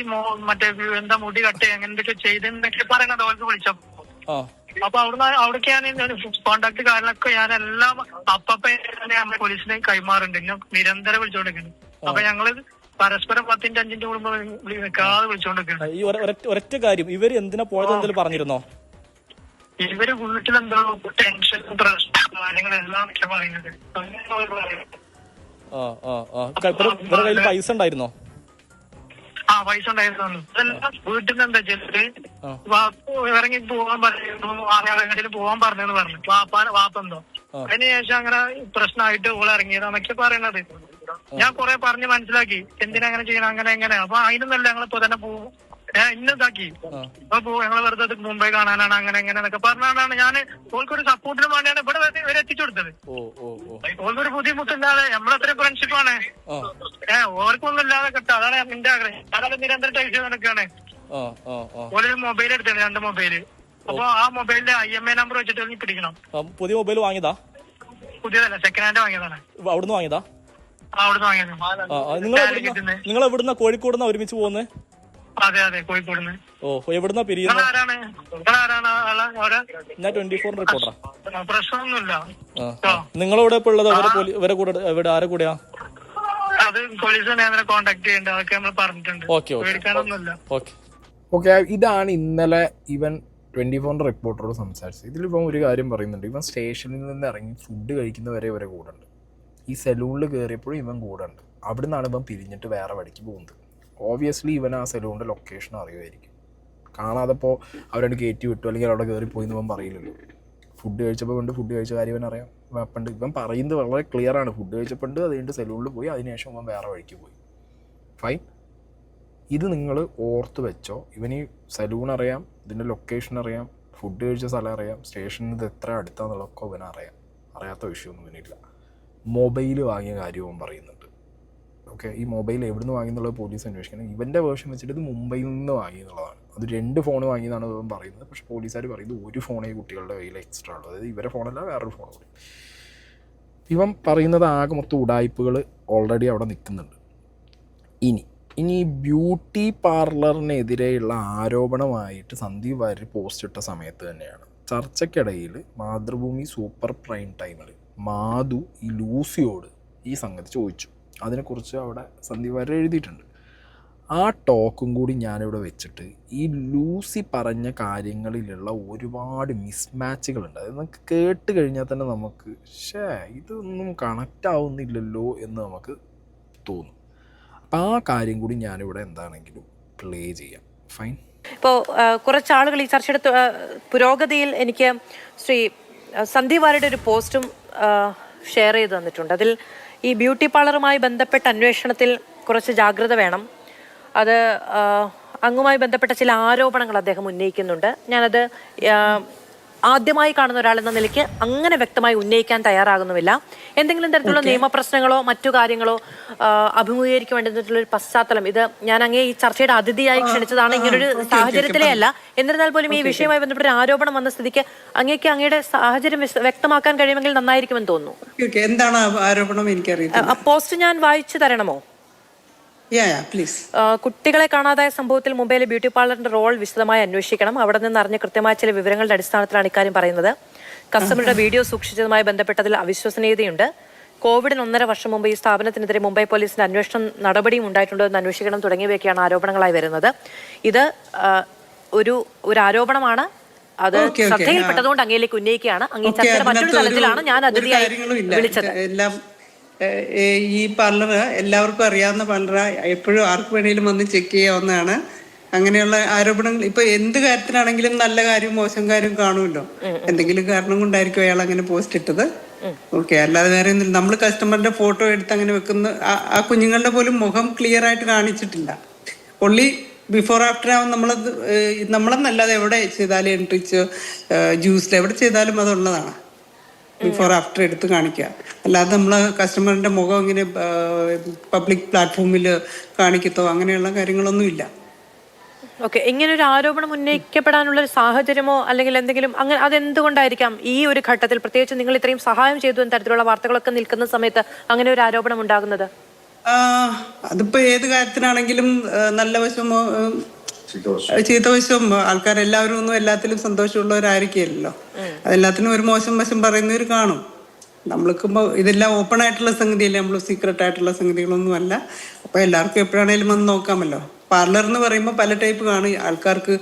മറ്റേ എന്താ മുടി കട്ട് അങ്ങനെന്തൊക്കെ ചെയ്തെന്നൊക്കെ പറയണത് അവർക്ക് വിളിച്ചപ്പോ. അപ്പൊ അവിടേക്ക് ഞാൻ കോണ്ടാക്ട് കാര്യങ്ങളൊക്കെ ഞാനെല്ലാം അപ്പപ്പ നമ്മളെ പോലീസിനെ കൈമാറുന്നുണ്ട്. എന്നെ നിരന്തരം വിളിച്ചോണ്ടിരിക്കുന്നു. അപ്പൊ ഞങ്ങള് പരസ്പരം 10-5 കൂടുമ്പോ നിൽക്കാതെ വിളിച്ചോണ്ടിരിക്കുന്നു. ഈ ഒരൊറ്റ കാര്യം, ഇവര് എന്തിനാ പോയത് എന്തെങ്കിലും പറഞ്ഞിരുന്നോ? ഇവര് വീട്ടിലെന്തോ ടെൻഷൻ പ്രശ്നം കാര്യങ്ങളെല്ലാം പറയുന്നത്. ഇവരുടെ കയ്യിൽ പൈസ ഉണ്ടായിരുന്നോ? പൈസ ഉണ്ടായിരുന്നു. ഇതെല്ലാം വീട്ടിൽ നിന്ന് എന്താ ചെയ്തിട്ട് ഇറങ്ങി പോകാൻ പറഞ്ഞു, ആരെങ്കിലും പോകാൻ പറഞ്ഞെന്ന് പറഞ്ഞു. വാപ്പെന്തോ അതിനുശേഷം അങ്ങനെ പ്രശ്നമായിട്ട് ഓള് ഇറങ്ങിയതാന്നൊക്കെ പറയണത്. ഞാൻ കുറെ പറഞ്ഞ് മനസ്സിലാക്കി എന്തിനാ അങ്ങനെ ചെയ്യണം, അങ്ങനെ എങ്ങനെ. അപ്പൊ അതിനൊന്നല്ല ഞങ്ങളിപ്പോ തന്നെ പോകും ഇന്നതാക്കി അപ്പൊ ഞങ്ങള് വെറുതെ മുംബൈ കാണാനാണ് അങ്ങനെ എങ്ങനെ എന്നൊക്കെ പറഞ്ഞാണ് ഞാൻ ഓൾക്കൊരു സപ്പോർട്ടിന് വേണ്ടിയാണ് ഇവിടെ ഇവരെ എത്തിച്ചു കൊടുത്തത്. ഓൾക്കൊരു ബുദ്ധിമുട്ടില്ലാതെ നമ്മളത്രയും ഫ്രണ്ട്ഷിപ്പാണ്. ഓർക്കൊന്നും ഇല്ലാതെ കിട്ടുക, അതാണ് എന്റെ ആഗ്രഹം. അതാണ് നിരന്തരം ടൈപ്പ് നടക്കുകയാണ്. ഓരോ മൊബൈൽ എടുത്താണ്, 2 മൊബൈല്. അപ്പൊ ആ മൊബൈലിന്റെ IMA നമ്പർ വെച്ചിട്ട് പിടിക്കണം. പുതിയ മൊബൈൽ വാങ്ങിയതാ? പുതിയതല്ല, സെക്കൻഡ് ഹാൻഡ് വാങ്ങിയതാണ്. അവിടുന്ന് വാങ്ങിയതാ? അവിടുന്ന് വാങ്ങിയത്. നിങ്ങൾ എവിടുന്ന? കോഴിക്കോട് ഒരുമിച്ച് പോകുന്നത്? അതെ, കോഴിക്കോട്. എവിടുന്നാ പിരിയുന്നത്? ഞാൻ 24 റിപ്പോർട്ടറാ. പ്രശ്നമൊന്നുമില്ല. നിങ്ങളവിടെ ഇപ്പൊ ഉള്ളത് ഇവരെ കൂടെ എവിടെ, ആരെ കൂടെയാ? അത് പോലീസിനെ കോണ്ടാക്ട് ചെയ്യണ്ട, അതൊക്കെ നമ്മൾ പറഞ്ഞിട്ടുണ്ട്. പേടിക്കാനൊന്നുമില്ല. ഓക്കെ, ഇതാണ് ഇന്നലെ ഇവൻ 24 റിപ്പോർട്ടറോട് സംസാരിച്ചത്. ഇതിലിപ്പം ഒരു കാര്യം പറയുന്നുണ്ട്, ഇവൻ സ്റ്റേഷനിൽ നിന്ന് ഇറങ്ങി ഫുഡ് കഴിക്കുന്നവരെ ഇവരെ കൂടെ ഉണ്ട്. ഈ സലൂണിൽ കയറിയപ്പോഴും ഇവൻ കൂടെ ഉണ്ട്. അവിടെ നിന്നാണ് ഇവൻ പിരിഞ്ഞിട്ട് വേറെ വഴിക്ക് പോകുന്നത്. ഓബിയസ്ലി ഇവൻ ആ സലൂണിൻ്റെ ലൊക്കേഷൻ അറിയുമായിരിക്കും. കാണാതെപ്പോൾ അവരോട് കയറ്റി വിട്ടു അല്ലെങ്കിൽ അവിടെ കയറിപ്പോയി എന്ന് ഇവൻ പറയില്ലല്ലോ. ഫുഡ് കഴിച്ചപ്പോൾ ഫുഡ് കഴിച്ച കാര്യം ഇവൻ അറിയാം. പണ്ട് ഇവൻ പറയുന്നത് വളരെ ക്ലിയറാണ്. ഫുഡ് കഴിച്ചപ്പോൾ അത് കഴിഞ്ഞിട്ട് സലൂണിൽ പോയി, അതിനുശേഷം ഇവൻ വേറെ വഴിക്ക് പോയി. ഫൈൻ, ഇത് നിങ്ങൾ ഓർത്ത് വെച്ചോ. ഇവന് സലൂൺ അറിയാം, ഇതിൻ്റെ ലൊക്കേഷൻ അറിയാം, ഫുഡ് കഴിച്ച സ്ഥലം അറിയാം, സ്റ്റേഷനിൽ ഇത് എത്ര അടുത്താന്നുള്ളതൊക്കെ ഇവനറിയാം. അറിയാത്ത വിഷയമൊന്നും ഇവനില്ല. മൊബൈൽ വാങ്ങിയ കാര്യവും പറയുന്നുണ്ട്. ഓക്കെ, ഈ മൊബൈൽ എവിടെ നിന്ന് വാങ്ങിയെന്നുള്ളത് പോലീസ് അന്വേഷിക്കണം. ഇവൻ്റെ വേർഷൻ വെച്ചിട്ട് ഇത് മുംബൈയിൽ നിന്ന് വാങ്ങി എന്നുള്ളതാണ്. അത് 2 ഫോൺ വാങ്ങിയതാണ് ഇവൻ പറയുന്നത്. പക്ഷേ പോലീസുകാർ പറയുന്നത് 1 ഫോണേ കുട്ടികളുടെ കയ്യിൽ എക്സ്ട്രാ ഉള്ളൂ. അതായത് ഇവരെ ഫോണല്ല, വേറൊരു ഫോൺ കൂടി. ഇവൻ പറയുന്നത് ആകെ മൊത്തം ഉടായ്പകൾ ഓൾറെഡി അവിടെ നിൽക്കുന്നുണ്ട്. ഇനി ബ്യൂട്ടി പാർലറിനെതിരെയുള്ള ആരോപണമായിട്ട് സന്ദീപ് വാര്യർ പോസ്റ്റ് ഇട്ട സമയത്ത് തന്നെയാണ് ചർച്ചയ്ക്കിടയിൽ മാതൃഭൂമി സൂപ്പർ പ്രൈം ടൈമിൽ മാധു ഈ ലൂസിയോട് ഈ സംഗതി ചോദിച്ചു. അതിനെക്കുറിച്ച് അവിടെ സന്ദീപ് വാര്യർ എഴുതിയിട്ടുണ്ട്. ആ ടോക്കും കൂടി ഞാനിവിടെ വെച്ചിട്ട് ഈ ലൂസി പറഞ്ഞ കാര്യങ്ങളിലുള്ള ഒരുപാട് മിസ്മാച്ചുകളുണ്ട്. അത് നമുക്ക് കേട്ട് കഴിഞ്ഞാൽ തന്നെ നമുക്ക് ഇതൊന്നും കണക്റ്റ് ആവുന്നില്ലല്ലോ എന്ന് നമുക്ക് തോന്നും. അപ്പം ആ കാര്യം കൂടി ഞാനിവിടെ എന്താണെങ്കിലും പ്ലേ ചെയ്യാം. ഫൈൻ. ഇപ്പോൾ കുറച്ചാളുകൾ ഈ ചർച്ചയുടെ പുരോഗതിയിൽ എനിക്ക് ശ്രീ സന്ദീപ് വാര്യരുടെ ഒരു പോസ്റ്റും ഷെയർ ചെയ്ത് തന്നിട്ടുണ്ട്. അതിൽ ഈ ബ്യൂട്ടി പാർലറുമായി ബന്ധപ്പെട്ട അന്വേഷണത്തിൽ കുറച്ച് ജാഗ്രത വേണം. അത് അങ്ങുമായി ബന്ധപ്പെട്ട ചില ആരോപണങ്ങൾ അദ്ദേഹം ഉന്നയിക്കുന്നുണ്ട്. ഞാനത് ആദ്യമായി കാണുന്ന ഒരാളെന്ന നിലയ്ക്ക് അങ്ങനെ വ്യക്തമായി ഉന്നയിക്കാൻ തയ്യാറാകുന്നുമില്ല. എന്തെങ്കിലും തരത്തിലുള്ള നിയമപ്രശ്നങ്ങളോ മറ്റു കാര്യങ്ങളോ അഭിമുഖീകരിക്കേണ്ടതിട്ടുള്ളൊരു പശ്ചാത്തലം, ഇത് ഞാൻ അങ്ങേ ഈ ചർച്ചയുടെ അതിഥിയായി ക്ഷണിച്ചതാണ്, ഇങ്ങനൊരു സാഹചര്യത്തിലേ അല്ല. എന്നിരുന്നാൽ പോലും ഈ വിഷയവുമായി ബന്ധപ്പെട്ട ആരോപണം വന്ന സ്ഥിതിക്ക് അങ്ങേക്ക് അങ്ങയുടെ സാഹചര്യം വ്യക്തമാക്കാൻ കഴിയുമെങ്കിൽ നന്നായിരിക്കുമെന്ന് തോന്നുന്നു. എന്താണ് ആരോപണം? എനിക്കറിയാം. പോസ്റ്റ് ഞാൻ വായിച്ചു തരണമോ? കുട്ടികളെ കാണാതായ സംഭവത്തിൽ മുംബൈയിലെ ബ്യൂട്ടി പാർലറിന്റെ റോൾ വിശദമായി അന്വേഷിക്കണം. അവിടെ നിന്ന് അറിഞ്ഞ കൃത്യമായ ചില വിവരങ്ങളുടെ അടിസ്ഥാനത്തിലാണ് ഇക്കാര്യം പറയുന്നത്. കസ്റ്റമറുടെ വീഡിയോ സൂക്ഷിച്ചതുമായി ബന്ധപ്പെട്ടതിൽ അവിശ്വസനീയതയുണ്ട്. കോവിഡിന് 1.5 വർഷം മുമ്പ് ഈ സ്ഥാപനത്തിനെതിരെ മുംബൈ പോലീസിന്റെ അന്വേഷണം നടപടിയും ഉണ്ടായിട്ടുണ്ടോ എന്ന് അന്വേഷിക്കണം തുടങ്ങിയവയൊക്കെയാണ് ആരോപണങ്ങളായി വരുന്നത്. ഇത് ഒരു ആരോപണമാണ്. അത് ശ്രദ്ധയിൽപ്പെട്ടതുകൊണ്ട് അങ്ങയിലേക്ക് ഉന്നയിക്കുകയാണ്. അങ്ങേ ചർച്ചയുടെ മറ്റൊരു തലത്തിലാണ് ഞാൻ അതിഥിയായി വിളിച്ചത്. ഈ പാർലർ എല്ലാവർക്കും അറിയാവുന്ന പാർലർ, എപ്പോഴും ആർക്ക് വേണേലും വന്ന് ചെക്ക് ചെയ്യാവുന്നതാണ്. അങ്ങനെയുള്ള ആരോപണങ്ങൾ ഇപ്പൊ എന്ത് കാര്യത്തിനാണെങ്കിലും നല്ല കാര്യവും മോശം കാര്യവും കാണുമല്ലോ. എന്തെങ്കിലും കാരണം കൊണ്ടായിരിക്കും അയാൾ അങ്ങനെ പോസ്റ്റ് ഇട്ടത്. ഓക്കെ, അല്ലാതെ വേറെ നമ്മൾ കസ്റ്റമറിന്റെ ഫോട്ടോ എടുത്ത് അങ്ങനെ വെക്കുന്ന ആ കുഞ്ഞുങ്ങളുടെ പോലും മുഖം ക്ലിയർ ആയിട്ട് കാണിച്ചിട്ടില്ല. ഒള്ളി ബിഫോർ ആഫ്റ്റർ ആവും. നമ്മളെന്നല്ലാതെ എവിടെ ചെയ്താലും എൻട്രിച്ച് ജ്യൂസിൽ എവിടെ ചെയ്താലും അതുള്ളതാണ്. ബിഫോർ ആഫ്റ്റർ എടുത്ത് കാണിക്കുക. അല്ലാതെ നമ്മൾ കസ്റ്റമറിന്റെ മുഖം ഇങ്ങനെ പബ്ലിക് പ്ലാറ്റ്ഫോമിൽ കാണിക്കത്തോ അങ്ങനെയുള്ള കാര്യങ്ങളൊന്നുമില്ല. ഓക്കെ, ഇങ്ങനെ ഒരു ആരോപണം ഉന്നയിക്കപ്പെടാനുള്ള ഒരു സാഹചര്യമോ അല്ലെങ്കിൽ എന്തെങ്കിലും അങ്ങനെ അതെന്തുകൊണ്ടായിരിക്കാം ഈ ഒരു ഘട്ടത്തിൽ, പ്രത്യേകിച്ച് നിങ്ങൾ ഇത്രയും സഹായം ചെയ്തു എന്ന തരത്തിലുള്ള വാർത്തകളൊക്കെ നിൽക്കുന്ന സമയത്ത് അങ്ങനെ ഒരു ആരോപണം ഉണ്ടാകുന്നത്? അതിപ്പോ ഏത് കാര്യത്തിനാണെങ്കിലും നല്ല വശമോ ചീത്ത വശം, ആൾക്കാരെല്ലാവരും ഒന്നും എല്ലാത്തിലും സന്തോഷമുള്ളവരായിരിക്കില്ലല്ലോ. അതെല്ലാത്തിനും ഒരു മോശം വശം പറയുന്നവർ കാണും. നമ്മൾക്കിപ്പോ ഇതെല്ലാം ഓപ്പൺ ആയിട്ടുള്ള സംഗതിയല്ലേ, നമ്മൾ സീക്രട്ട് ആയിട്ടുള്ള സംഗതികളൊന്നും അല്ല. അപ്പൊ എല്ലാവർക്കും എപ്പോഴാണേലും വന്ന് നോക്കാമല്ലോ. പാർലർ എന്ന് പറയുമ്പോൾ പല ടൈപ്പ് കാണും ആൾക്കാർക്ക്.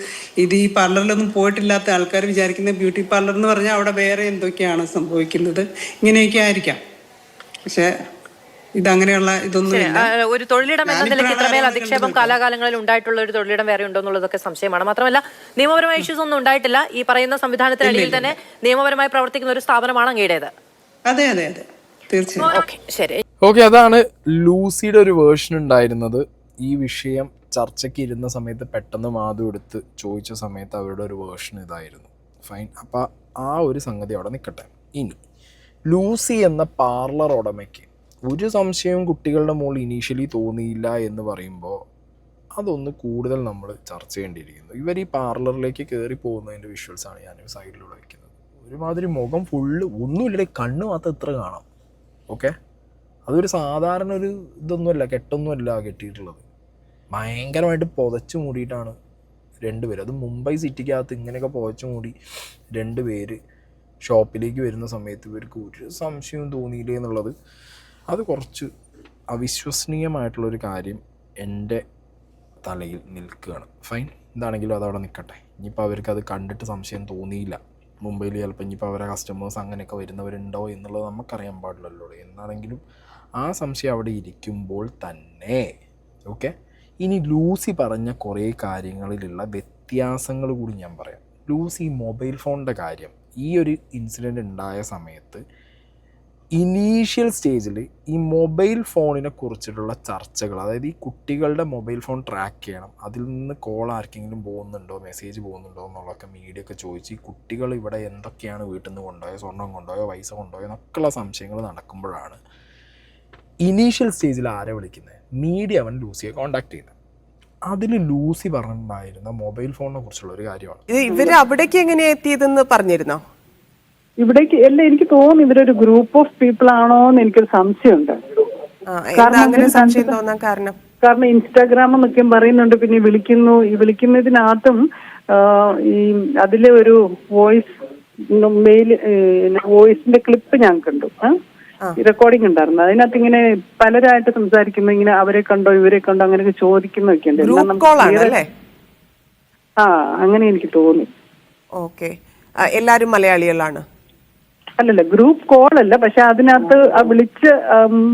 ഇത് ഈ പാർലറിലൊന്നും പോയിട്ടില്ലാത്ത ആൾക്കാർ വിചാരിക്കുന്ന ബ്യൂട്ടി പാർലർ എന്ന് പറഞ്ഞാൽ അവിടെ വേറെ എന്തൊക്കെയാണ് സംഭവിക്കുന്നത്, ഇങ്ങനെയൊക്കെ ആയിരിക്കാം. പക്ഷെ ഇതങ്ങനെയുള്ള ഇതൊന്നും ഒരു തൊഴിലിടം എന്ന നിലയ്ക്ക് ഇത്രമേൽ അധിക്ഷേപം കാലാകാലങ്ങളിൽ ഉണ്ടായിട്ടുള്ള ഒരു തൊഴിലിടം വേറെ ഉണ്ടോ എന്നുള്ളതൊക്കെ സംശയമാണ്. മാത്രമല്ല നിയമപരമായ ഇഷ്യൂസ് ഒന്നും ഉണ്ടായിട്ടില്ല. ഈ പറയുന്ന സംവിധാനത്തിനിടയിൽ തന്നെ നിയമപരമായി പ്രവർത്തിക്കുന്ന ഒരു സ്ഥാപനമാണ് അങ്ങയുടേത്. അതെ അതെ അതെ, തീർച്ചയായും. ശരി, ഓക്കെ. അതാണ് ലൂസിയുടെ ഒരു വേർഷൻ ഉണ്ടായിരുന്നത്. ഈ വിഷയം ചർച്ചയ്ക്ക് ഇരുന്ന സമയത്ത് പെട്ടെന്ന് മാധു എടുത്ത് ചോദിച്ച സമയത്ത് അവരുടെ ഒരു വേർഷൻ ഇതായിരുന്നു. ഫൈൻ. അപ്പം ആ ഒരു സംഗതി അവിടെ നിൽക്കട്ടെ. ഇനി ലൂസി എന്ന പാർലർ ഉടമയ്ക്ക് ഒരു സംശയവും കുട്ടികളുടെ മുകളിൽ ഇനീഷ്യലി തോന്നിയില്ല എന്ന് പറയുമ്പോൾ അതൊന്ന് കൂടുതൽ നമ്മൾ ചർച്ച ചെയ്യേണ്ടിയിരിക്കുന്നു. ഇവർ ഈ പാർലറിലേക്ക് കയറി പോകുന്നതിൻ്റെ വിഷ്വൽസാണ് ഞാൻ സൈഡിലൂടെ വയ്ക്കുന്നത്. ഒരുമാതിരി മുഖം ഫുള്ള് ഒന്നുമില്ല, കണ്ണ് മാത്രം ഇത്ര കാണാം. ഓക്കെ, അതൊരു സാധാരണ ഒരു ഇതൊന്നുമല്ല, കെട്ടൊന്നുമല്ല കെട്ടിയിട്ടുള്ളത്. ഭയങ്കരമായിട്ട് പുതച്ചു മൂടിയിട്ടാണ് രണ്ടുപേര്. അത് മുംബൈ സിറ്റിക്കകത്ത് ഇങ്ങനെയൊക്കെ പുതച്ചു മൂടി രണ്ടുപേര് ഷോപ്പിലേക്ക് വരുന്ന സമയത്ത് ഇവർക്ക് ഒരു സംശയവും തോന്നിയില്ല എന്നുള്ളത് അത് കുറച്ച് അവിശ്വസനീയമായിട്ടുള്ളൊരു കാര്യം എൻ്റെ തലയിൽ നിൽക്കുകയാണ്. ഫൈൻ, എന്താണെങ്കിലും അതവിടെ നിൽക്കട്ടെ. ഇനിയിപ്പോൾ അവർക്ക് അത് കണ്ടിട്ട് സംശയം തോന്നിയില്ല. മുംബൈയിൽ ചിലപ്പോൾ ഇനിയിപ്പോൾ അവരെ കസ്റ്റമേഴ്സ് അങ്ങനെയൊക്കെ വരുന്നവരുണ്ടോ എന്നുള്ളത് നമുക്കറിയാൻ പാടില്ലല്ലോ. എന്നാണെങ്കിലും ആ സംശയം അവിടെ ഇരിക്കുമ്പോൾ തന്നെ ഓക്കെ. ഇനി ലൂസി പറഞ്ഞ കുറേ കാര്യങ്ങളിലുള്ള വ്യത്യാസങ്ങൾ കൂടി ഞാൻ പറയാം. ലൂസി മൊബൈൽ ഫോണിൻ്റെ കാര്യം, ഈ ഒരു ഇൻസിഡൻറ്റ് ഉണ്ടായ സമയത്ത് ഇനീഷ്യൽ സ്റ്റേജിൽ ഈ മൊബൈൽ ഫോണിനെ കുറിച്ചിട്ടുള്ള ചർച്ചകൾ, അതായത് ഈ കുട്ടികളുടെ മൊബൈൽ ഫോൺ ട്രാക്ക് ചെയ്യണം, അതിൽ നിന്ന് കോൾ ആർക്കെങ്കിലും പോകുന്നുണ്ടോ, മെസ്സേജ് പോകുന്നുണ്ടോ എന്നുള്ളതൊക്കെ മീഡിയ ഒക്കെ ചോദിച്ച് ഈ കുട്ടികൾ ഇവിടെ എന്തൊക്കെയാണ് വീട്ടിൽ നിന്ന് കൊണ്ടുപോയോ, സ്വർണം കൊണ്ടുപോയോ, പൈസ കൊണ്ടുപോയോ എന്നൊക്കെയുള്ള സംശയങ്ങൾ നടക്കുമ്പോഴാണ് ഇനീഷ്യൽ സ്റ്റേജിൽ ആരെ വിളിക്കുന്നത്, മീഡിയ അവൻ ലൂസിയെ കോൺടാക്ട് ചെയ്യുന്നത്. അതിൽ ലൂസി പറഞ്ഞിട്ടുണ്ടായിരുന്ന മൊബൈൽ ഫോണിനെ കുറിച്ചുള്ള ഒരു കാര്യമാണ്. ഇവർ അവിടേക്ക് എങ്ങനെയാ എത്തിയതെന്ന് പറഞ്ഞിരുന്നോ? ഇവിടേക്ക് അല്ല, എനിക്ക് തോന്നുന്നു ഇവരൊരു ഗ്രൂപ്പ് ഓഫ് പീപ്പിൾ ആണോ എന്ന് എനിക്കൊരു സംശയമുണ്ട്. കാരണം ഇൻസ്റ്റാഗ്രാം എന്നൊക്കെയും പറയുന്നുണ്ട്, പിന്നെ വിളിക്കുന്നതിനകത്തും ഈ അതിലെ ഒരു വോയിസിന്റെ ക്ലിപ്പ് ഞാൻ കണ്ടു. റെക്കോർഡിംഗ് ഉണ്ടായിരുന്നു. അതിനകത്ത് ഇങ്ങനെ പലരായിട്ട് സംസാരിക്കുന്നു, ഇങ്ങനെ അവരെ കണ്ടോ ഇവരെ കണ്ടോ അങ്ങനെയൊക്കെ ചോദിക്കുന്നൊക്കെ ഉണ്ട്. ഗ്രൂപ്പ് കോൾ ആണ് അല്ലേ? അങ്ങനെ എനിക്ക് തോന്നി. ഓക്കെ, എല്ലാരും മലയാളികളാണ്? അല്ലല്ല, ഗ്രൂപ്പ് കോൾ അല്ല. പക്ഷെ അതിനകത്ത്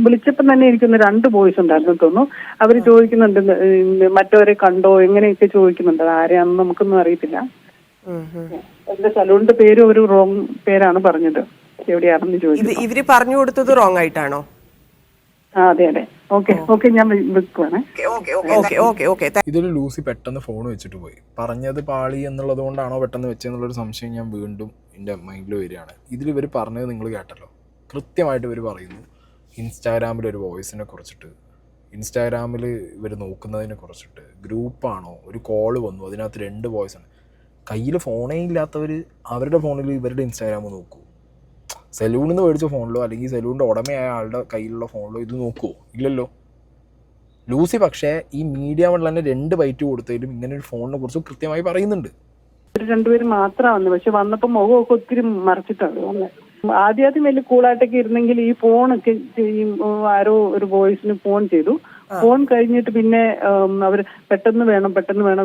വിളിച്ചപ്പം തന്നെ എനിക്കൊന്ന് 2 ബോയ്സ് ഉണ്ടായിരുന്നു തോന്നുന്നു. അവര് ചോദിക്കുന്നുണ്ട് മറ്റവരെ കണ്ടോ എങ്ങനെയൊക്കെ ചോദിക്കുന്നുണ്ട്. ആരെയാണെന്ന് നമുക്കൊന്നും അറിയത്തില്ല. എന്റെ സലൂണിന്റെ പേരും ഒരു റോങ് പേരാണ് പറഞ്ഞത്. എവിടെയാണെന്ന് ചോദിച്ചു. ഇവര് പറഞ്ഞു കൊടുത്തത് റോങ് ആയിട്ടാണോ? അതെ അതെ. ഓക്കെ ഞാൻ വെക്കുവാണേ. ഇതിൽ ലൂസി പെട്ടെന്ന് ഫോൺ വെച്ചിട്ട് പോയി. പറഞ്ഞത് പാളി എന്നുള്ളത് കൊണ്ടാണോ പെട്ടെന്ന് വെച്ചെന്നുള്ളൊരു സംശയം ഞാൻ വീണ്ടും എൻ്റെ മൈൻഡിൽ വരികയാണ്. ഇതിൽ ഇവർ പറഞ്ഞത് നിങ്ങൾ കേട്ടല്ലോ, കൃത്യമായിട്ട് ഇവർ പറയുന്നു ഇൻസ്റ്റാഗ്രാമിൽ ഒരു വോയിസിനെ കുറിച്ചിട്ട്, ഇൻസ്റ്റാഗ്രാമിൽ ഇവർ നോക്കുന്നതിനെ കുറിച്ചിട്ട്, ഗ്രൂപ്പാണോ, ഒരു കോള് വന്നു അതിനകത്ത് 2 വോയിസ് ആണ്. കയ്യിൽ ഫോണേ ഇല്ലാത്തവർ അവരുടെ ഫോണിൽ ഇവരുടെ ഇൻസ്റ്റാഗ്രാം നോക്കൂ. സെലൂണിൽ നിന്ന് മേടിച്ച ഫോണിലോ അല്ലെങ്കിൽ സെലൂണിൻ്റെ ഉടമയായ ആളുടെ കയ്യിലുള്ള ഫോണിലോ ഇത് നോക്കുമോ? ഇല്ലല്ലോ. ലൂസി പക്ഷേ ഈ മീഡിയ വണ്ണിൽ തന്നെ 2 ബൈറ്റ് കൊടുത്തതിലും ഇങ്ങനെ ഒരു ഫോണിനെ കുറിച്ച് കൃത്യമായി പറയുന്നുണ്ട്. 2 പേര് മാത്രമാണ് വന്നത്. പക്ഷെ വന്നപ്പോൾ മുഖമൊക്കെ ഒത്തിരി മറച്ചിട്ടാണ് വന്നത്. ആദ്യം വലിയ കൂളായിട്ടൊക്കെ ഇരുന്നെങ്കിൽ ഈ ഫോണൊക്കെ ആരോ ഒരു വോയിസിന് ഫോൺ ചെയ്തു. ഫോൺ കഴിഞ്ഞിട്ട് പിന്നെ അവര് പെട്ടെന്ന് വേണം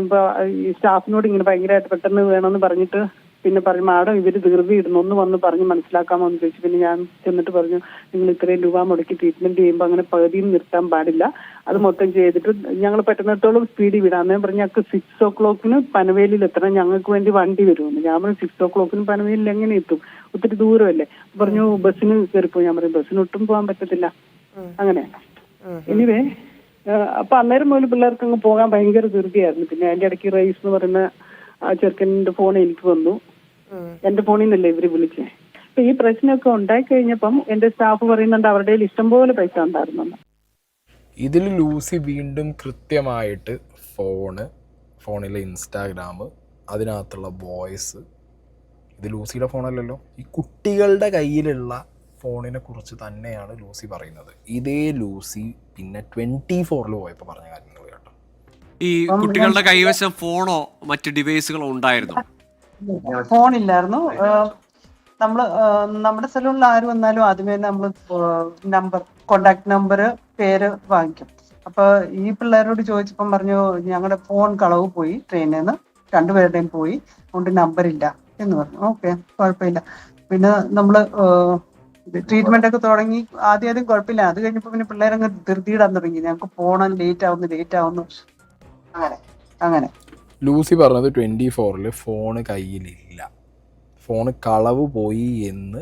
ഇപ്പൊ ഈ സ്റ്റാഫിനോട് ഇങ്ങനെ ഭയങ്കരമായിട്ട് പെട്ടെന്ന് വേണമെന്ന് പറഞ്ഞിട്ട് പിന്നെ പറഞ്ഞു മാഡം ഇവര് ധൃതി ഇടുന്നു, ഒന്ന് വന്ന് പറഞ്ഞ് മനസ്സിലാക്കാമോ എന്ന് ചോദിച്ചു. പിന്നെ ഞാൻ ചെന്നിട്ട് പറഞ്ഞു നിങ്ങൾ ഇത്രയും രൂപ മുടക്കി ട്രീറ്റ്മെന്റ് ചെയ്യുമ്പോൾ അങ്ങനെ പകുതിയും നിർത്താൻ പാടില്ല, അത് മൊത്തം ചെയ്തിട്ട് ഞങ്ങൾ പറ്റുന്നിടത്തോളം സ്പീഡിൽ വിടാം. അന്നേരം പറഞ്ഞു ഞങ്ങൾക്ക് 6 o'clock പനവേലിൽ എത്തണം, ഞങ്ങൾക്ക് വേണ്ടി വണ്ടി വരുമെന്ന്. ഞാൻ പറഞ്ഞു 6 o'clock പനവേലിൽ എങ്ങനെ എത്തും, ഒത്തിരി ദൂരമല്ലേ. പറഞ്ഞു ബസ്സിന് കയറിപ്പോ. ഞാൻ പറഞ്ഞു ബസ്സിന് ഒട്ടും പോകാൻ പറ്റത്തില്ല. അങ്ങനെ എനിവേ അപ്പൊ അന്നേരം മുതൽ പിള്ളേർക്ക് അങ്ങ് പോകാൻ ഭയങ്കര ധൃതിയായിരുന്നു. പിന്നെ അതിന്റെ ഇടയ്ക്ക് റൈസ് എന്ന് പറയുന്ന ആ ചെറുക്കൻ്റെ ഫോൺ എനിക്ക് വന്നു. എന്റെ ഫോണിൽ നിന്നല്ലേ ഇവര് വിളിച്ചേ. അപ്പൊ ഈ പ്രശ്നമൊക്കെ ഉണ്ടായി കഴിഞ്ഞപ്പം എന്റെ സ്റ്റാഫ് പറയുന്നുണ്ട് അവരുടെ ഇഷ്ടംപോലെ പൈസ ഉണ്ടായിരുന്നു. ഇതിൽ ലൂസി വീണ്ടും കൃത്യമായിട്ട് ഫോണിലെ ഇൻസ്റ്റാഗ്രാം, അതിനകത്തുള്ള വോയിസ്, ഇത് ലൂസിയുടെ ഫോണല്ലല്ലോ, ഈ കുട്ടികളുടെ കയ്യിലുള്ള ഫോണിനെ കുറിച്ച് തന്നെയാണ് ലൂസി പറയുന്നത്. ഇതേ ലൂസി പിന്നെ 24 പോയപ്പോൾ പറഞ്ഞ കാര്യങ്ങൾ കേട്ടോ. ഈ കുട്ടികളുടെ കൈവശം ഫോണോ മറ്റ് ഡിവൈസുകളോ ഉണ്ടായിരുന്നോ? ഫോണില്ലായിരുന്നു. നമ്മുടെ സലൂണിൽ ആര് വന്നാലും ആദ്യമേ നമ്മൾ നമ്പർ, കോണ്ടാക്ട് നമ്പർ, പേര് വാങ്ങിക്കും. അപ്പൊ ഈ പിള്ളേരോട് ചോദിച്ചപ്പം പറഞ്ഞു ഞങ്ങളുടെ ഫോൺ കളവ് പോയി, ട്രെയിനിൽ നിന്ന് 2 പേരുടെയും പോയി, അതുകൊണ്ട് നമ്പർ ഇല്ല എന്ന് പറഞ്ഞു. ഓക്കെ, കുഴപ്പമില്ല. പിന്നെ നമ്മള് ട്രീറ്റ്മെന്റ് ഒക്കെ തുടങ്ങി. ആദ്യം കുഴപ്പമില്ല. അത് കഴിഞ്ഞപ്പോ പിന്നെ പിള്ളേരങ്ങ് ധൃതിയിടാൻ തുടങ്ങി, ഞങ്ങൾക്ക് പോകണം, ലേറ്റ് ആവുന്നു. അങ്ങനെ ലൂസി പറഞ്ഞത് 24 ഫോണ് കയ്യിലില്ല, ഫോണ് കളവ് പോയി എന്ന്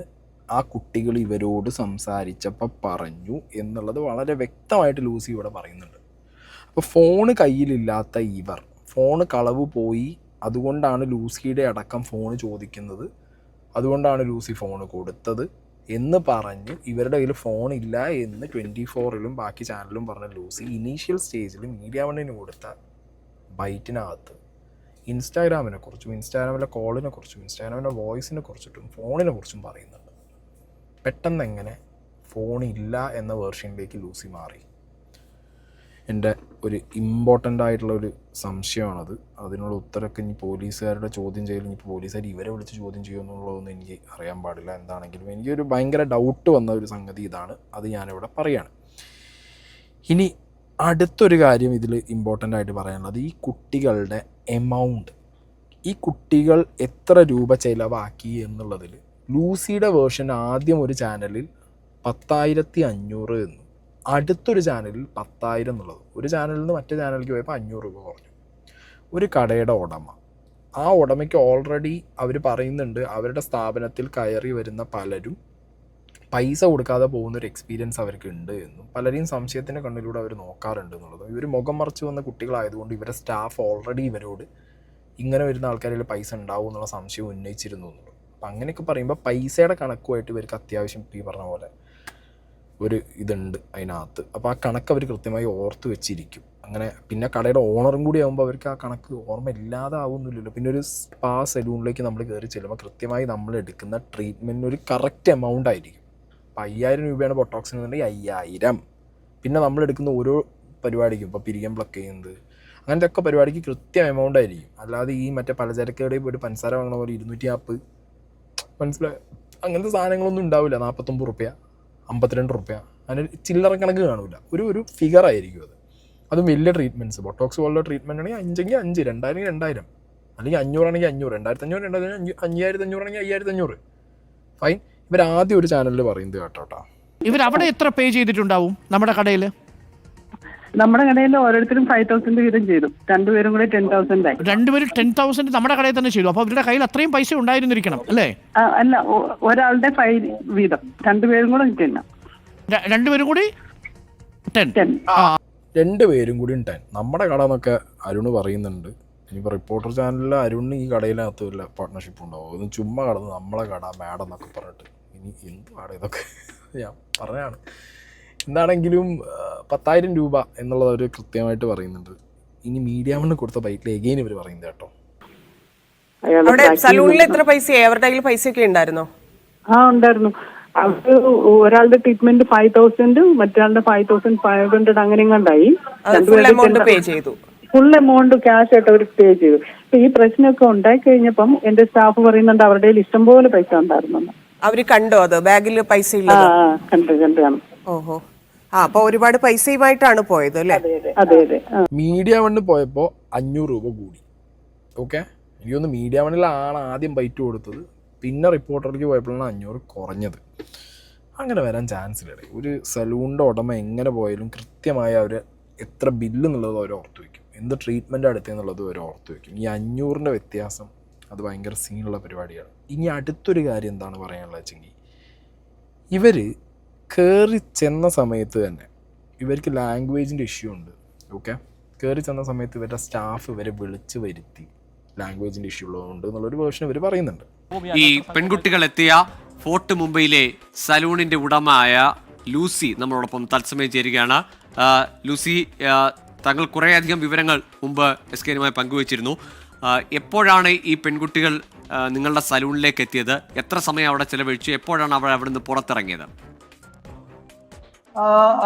ആ കുട്ടികൾ ഇവരോട് സംസാരിച്ചപ്പോൾ പറഞ്ഞു എന്നുള്ളത് വളരെ വ്യക്തമായിട്ട് ലൂസി ഇവിടെ പറയുന്നുണ്ട്. അപ്പോൾ ഫോണ് കയ്യിലില്ലാത്ത ഇവർ ഫോണ് കളവ് പോയി, അതുകൊണ്ടാണ് ലൂസിയുടെ അടക്കം ഫോണ് ചോദിക്കുന്നത്, അതുകൊണ്ടാണ് ലൂസി ഫോണ് കൊടുത്തത് എന്ന് പറഞ്ഞ് ഇവരുടെ കയ്യിൽ ഫോണില്ല എന്ന് 24 ബാക്കി ചാനലും പറഞ്ഞ ലൂസി ഇനീഷ്യൽ സ്റ്റേജിൽ മീഡിയ വണ്ണിന് കൊടുത്ത ബൈറ്റിനകത്ത് ഇൻസ്റ്റാഗ്രാമിനെ കുറിച്ചും, ഇൻസ്റ്റാഗ്രാമിലെ കോളിനെ കുറിച്ചും, ഇൻസ്റ്റാഗ്രാമിലെ വോയിസിനെ കുറിച്ചിട്ടും ഫോണിനെ കുറിച്ചും പറയുന്നുണ്ട്. പെട്ടെന്ന് എങ്ങനെ ഫോണില്ല എന്ന വേർഷനിലേക്ക് ലൂസി മാറി? എൻ്റെ ഒരു ഇമ്പോർട്ടൻ്റ് ആയിട്ടുള്ളൊരു സംശയമാണത്. അതിനുള്ള ഉത്തരമൊക്കെ ഇനി പോലീസുകാരുടെ ചോദ്യം ചെയ്യൽ, ഇനി പോലീസുകാർ ഇവരെ വിളിച്ച് ചോദ്യം ചെയ്യുമെന്നുള്ളതൊന്നും എനിക്ക് അറിയാൻ പാടില്ല. എന്താണെങ്കിലും എനിക്കൊരു ഭയങ്കര ഡൗട്ട് വന്ന ഒരു സംഗതി ഇതാണ്, അത് ഞാനിവിടെ പറയുകയാണ്. ഇനി അടുത്തൊരു കാര്യം ഇതിൽ ഇമ്പോർട്ടൻ്റ് ആയിട്ട് പറയാനുള്ളത് ഈ കുട്ടികളുടെ എമൗണ്ട്. ഈ കുട്ടികൾ എത്ര രൂപ ചിലവാക്കി എന്നുള്ളതിൽ ലൂസിയുടെ വേർഷൻ ആദ്യം ഒരു ചാനലിൽ 10,500 എന്നും അടുത്തൊരു ചാനലിൽ 10,000 എന്നുള്ളത്, ഒരു ചാനലിൽ നിന്ന് മറ്റേ ചാനലിലേക്ക് പോയപ്പോൾ 500 രൂപ കുറഞ്ഞു. ഒരു കടയുടെ ഉടമ, ആ ഉടമയ്ക്ക് ഓൾറെഡി അവർ പറയുന്നുണ്ട് അവരുടെ സ്ഥാപനത്തിൽ കയറി വരുന്ന പലരും പൈസ കൊടുക്കാതെ പോകുന്നൊരു എക്സ്പീരിയൻസ് അവർക്ക് ഉണ്ട് എന്നും പലരെയും സംശയത്തിൻ്റെ കണ്ണിലൂടെ അവർ നോക്കാറുണ്ട് എന്നുള്ളതും, ഇവർ മുഖം മറച്ച് വന്ന കുട്ടികളായതുകൊണ്ട് ഇവരുടെ സ്റ്റാഫ് ഓൾറെഡി ഇവരോട് ഇങ്ങനെ വരുന്ന ആൾക്കാരിൽ പൈസ ഉണ്ടാവും എന്നുള്ള സംശയം ഉന്നയിച്ചിരുന്നു എന്നുള്ളൂ. അപ്പം അങ്ങനെയൊക്കെ പറയുമ്പോൾ പൈസയുടെ കണക്കുമായിട്ട് ഇവർക്ക് അത്യാവശ്യം ഈ പറഞ്ഞ പോലെ ഒരു ഇതുണ്ട് അതിനകത്ത്. അപ്പോൾ ആ കണക്ക് അവർ കൃത്യമായി ഓർത്ത് വെച്ചിരിക്കും. അങ്ങനെ പിന്നെ കടയുടെ ഓണറും കൂടി ആകുമ്പോൾ അവർക്ക് ആ കണക്ക് ഓർമ്മ ഇല്ലാതെ ആവുന്നില്ലല്ലോ. പിന്നെ ഒരു സ്പാ സലൂണിലേക്ക് നമ്മൾ കയറി ചെല്ലുമ്പോൾ കൃത്യമായി നമ്മൾ എടുക്കുന്ന ട്രീറ്റ്മെൻറ്റിന് ഒരു കറക്റ്റ് എമൗണ്ട് ആയിരിക്കും. അപ്പോൾ 5,000 രൂപയാണ് ബൊട്ടോക്സിന് എന്നുണ്ടെങ്കിൽ 5,000. പിന്നെ നമ്മളെടുക്കുന്ന ഓരോ പരിപാടിക്കും, ഇപ്പോൾ പിരികം പ്ലക്ക് ചെയ്യുന്നത് അങ്ങനത്തെ ഒക്കെ പരിപാടിക്ക് കൃത്യം എമൗണ്ട് ആയിരിക്കും. അല്ലാതെ ഈ മറ്റേ പലചരക്ക് കടയിൽ പോയിട്ട് പഞ്ചസാര വാങ്ങുന്ന പോലെ 240 മനസ്സിലായി അങ്ങനത്തെ സാധനങ്ങളൊന്നും ഉണ്ടാവില്ല. 49 റുപ്യ 52 റുപ്യ. അതിന് ചില്ലറ കണക്ക് കാണൂല, ഒരു ഫിഗർ ആയിരിക്കും അത്. അതും വലിയ ട്രീറ്റ്മെൻറ്റ്സ്, ബൊട്ടോക്സ് പോലുള്ള ട്രീറ്റ്മെൻറ്റ് ആണെങ്കിൽ 5 5, 2000 2000, അല്ലെങ്കിൽ 500 ആണെങ്കിൽ 500, 2500 2500 ആണെങ്കിൽ 5500. ഫൈൻ. ഇവരാദ്യം ഒരു ചാനലിൽ പറയുന്നത് കേട്ടോട്ടാ, ഇവരവിടെ എത്ര പേ ചെയ്തിട്ടുണ്ടാവും നമ്മുടെ കടയിൽ? നമ്മുടെ കടയിൽ ഓരോരുത്തരും 5000 വീതം ചെയ്തു. രണ്ടുപേരും കൂടെ 10,000 ആയി. രണ്ടുപേരും 10,000 നമ്മുടെ കടയിൽ തന്നെ ചെയ്തു. അപ്പൊ അവരുടെ കയ്യിൽ അത്രയും പൈസ ഉണ്ടായിരുന്നിരിക്കണം അല്ലേ? അല്ല, ഒരാളുടെ 5 വീതം, രണ്ടുപേരും കൂടെ 10. രണ്ടുപേരും കൂടി 10. രണ്ടുപേരും കൂടി 10. നമ്മുടെ കട എന്നൊക്കെ അരുണ് പറയുന്നുണ്ട്. ഇനിയിപ്പോൾ റിപ്പോർട്ടർ ചാനലിൽ അരുണിന് ഈ കടയിനകത്ത് വല്ല പാർട്ട്ണർഷിപ്പ് ഉണ്ടാവും. ഒന്ന് ചുമ്മാ കടന്ന് നമ്മളെ കട മാഡം എന്നൊക്കെ പറഞ്ഞിട്ട് ഇനി എന്ത് കട ഇതൊക്കെ ഞാൻ പറഞ്ഞാണ്. എന്താണെങ്കിലും 10,000 രൂപ എന്നുള്ളത് അവർ കൃത്യമായിട്ട് പറയുന്നുണ്ട്. ഇനി മീഡിയ വണ്ണിന് കൊടുത്ത ബൈക്കിൽ എഗെയിൻ ഇവർ പറയുന്നത് കേട്ടോ. അവിടെ സലൂണിൽ എത്ര പൈസയായി? അവരുടെ കയ്യിൽ പൈസയൊക്കെ ഉണ്ടായിരുന്നോ? ഉണ്ടായിരുന്നു. അവർക്ക് ഒരാളുടെ ട്രീറ്റ്മെന്റ് 5,000, മറ്റൊരാളുടെ 5,500 അങ്ങനെ കണ്ടായി. ഫുൾ എമൗണ്ട് പേ ചെയ്തു. ഫുൾ എമൗണ്ട് ക്യാഷ് ആയിട്ട് അവർ പേ ചെയ്തു. അപ്പൊ ഈ പ്രശ്നമൊക്കെ ഉണ്ടായി കഴിഞ്ഞപ്പം എന്റെ സ്റ്റാഫ് പറയുന്നുണ്ട് അവരുടെ കയ്യിൽ ഇഷ്ടംപോലെ പൈസ ഉണ്ടായിരുന്നു. അവര് കണ്ടോ അത് ബാഗിൽ പൈസ ഇല്ല? കണ്ടു. ഓഹോ. അപ്പൊ ഒരുപാട് പൈസയുമായിട്ടാണ് പോയത് അല്ലേ? അതെ. മീഡിയ വണ്ണിൽ പോയപ്പോൾ 500 രൂപ കൂടി. ഓക്കെ, എനിക്കൊന്ന് മീഡിയ വണ്ണിലാണ് ആദ്യം ബൈറ്റ് കൊടുത്തത്, പിന്നെ റിപ്പോർട്ടറിലേക്ക് പോയപ്പോഴാണ് 500 കുറഞ്ഞത്. അങ്ങനെ വരാൻ ചാൻസ് ഇല്ല. ഒരു സലൂണിൻ്റെ ഉടമ എങ്ങനെ പോയാലും കൃത്യമായി അവർ എത്ര ബില്ല് എന്നുള്ളത് അവർ ഓർത്ത് വയ്ക്കും, എന്ത് ട്രീറ്റ്മെൻറ്റ് അടുത്തെന്നുള്ളത് അവർ ഓർത്ത് വയ്ക്കും. ഈ 500ൻ്റെ വ്യത്യാസം അത് ഭയങ്കര സീനുള്ള പരിപാടിയാണ്. ഇനി അടുത്തൊരു കാര്യം എന്താണ് പറയാനുള്ളത് വെച്ചെങ്കിൽ, ഇവർ കയറി ചെന്ന സമയത്ത് തന്നെ ഇവർക്ക് ലാംഗ്വേജിൻ്റെ ഇഷ്യൂ ഉണ്ട്. ഓക്കെ, കയറി ചെന്ന സമയത്ത് ഇവരുടെ സ്റ്റാഫ് ഇവരെ വിളിച്ച് വരുത്തി ലാംഗ്വേജിൻ്റെ ഇഷ്യൂ ഉള്ളതുകൊണ്ട് എന്നുള്ളൊരു വേർഷൻ ഇവർ പറയുന്നുണ്ട്. ഈ പെൺകുട്ടികൾ എത്തിയ ഫോർട്ട് മുംബൈയിലെ സലൂണിന്റെ ഉടമയായ ലൂസി നമ്മളോടൊപ്പം തത്സമയം ചേരുകയാണ്. ലൂസി, താങ്കൾ കുറേയധികം വിവരങ്ങൾ മുമ്പ് SKനുമായി പങ്കുവച്ചിരുന്നു. എപ്പോഴാണ് ഈ പെൺകുട്ടികൾ നിങ്ങളുടെ സലൂണിലേക്ക് എത്തിയത്? എത്ര സമയം അവിടെ ചെലവഴിച്ചു? എപ്പോഴാണ് അവർ അവിടെ നിന്ന് പുറത്തിറങ്ങിയത്?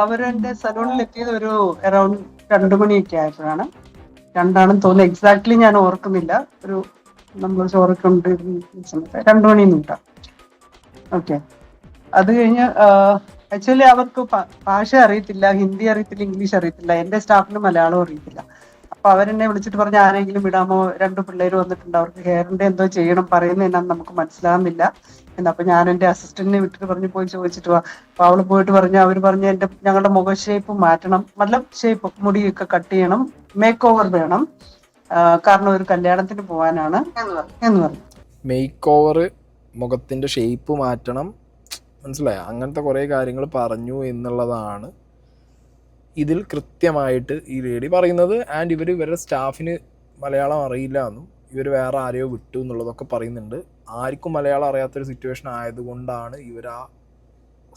അവരെന്റെ സലൂണിൽ എത്തിയത് ഒരു അറൌണ്ട് 2 മണിയൊക്കെ ആയപ്പോഴാണ്. 2 തോന്നുന്നു, എക്സാക്ട്ലി ഞാൻ ഓർക്കുന്നില്ല. ഒരു നമ്മൾ ചോറൊക്കെ കൊണ്ടിരുന്ന സമയത്ത് 2 മണിന്ന് കിട്ടാം. ഓക്കെ, അത് കഴിഞ്ഞ് ആക്ച്വലി അവർക്ക് ഭാഷ അറിയത്തില്ല, ഹിന്ദി അറിയത്തില്ല, ഇംഗ്ലീഷ് അറിയത്തില്ല, എന്റെ സ്റ്റാഫിന് മലയാളം അറിയത്തില്ല. അപ്പൊ അവരെന്നെ വിളിച്ചിട്ട് പറഞ്ഞു ആരെങ്കിലും വിടാമോ, 2 പിള്ളേർ വന്നിട്ടുണ്ട്, അവർക്ക് ഹെയറിന്റെ എന്തോ ചെയ്യണം, പറയുന്നത് എന്നാന്ന് നമുക്ക് മനസ്സിലാകുന്നില്ല എന്ന്. അപ്പൊ ഞാൻ എന്റെ അസിസ്റ്റന്റിനെ വിട്ടിട്ട് പറഞ്ഞു പോയി ചോദിച്ചിട്ട് വാ. അപ്പൊ അവള് പോയിട്ട് പറഞ്ഞു, അവര് പറഞ്ഞു ഞങ്ങളുടെ മുഖ ഷേപ്പ് മാറ്റണം, നല്ല ഷേപ്പ്, മുടിയൊക്കെ കട്ട് ചെയ്യണം, മേക്ക് ഓവർ വേണം, കാരണം ഒരു കല്യാണത്തിന് പോകാനാണ് എന്ന് പറഞ്ഞു. മേക്ക് ഓവർ, മുഖത്തിൻ്റെ ഷേപ്പ് മാറ്റണം, മനസ്സിലായോ? അങ്ങനത്തെ കുറേ കാര്യങ്ങൾ പറഞ്ഞു എന്നുള്ളതാണ് ഇതിൽ കൃത്യമായിട്ട് ഈ ലേഡി പറയുന്നത്. ആൻഡ് ഇവരുടെ സ്റ്റാഫിന് മലയാളം അറിയില്ല എന്നും ഇവർ വേറെ ആരെയോ വിട്ടു എന്നുള്ളതൊക്കെ പറയുന്നുണ്ട്. ആർക്കും മലയാളം അറിയാത്തൊരു സിറ്റുവേഷൻ ആയതുകൊണ്ടാണ് ഇവർ ആ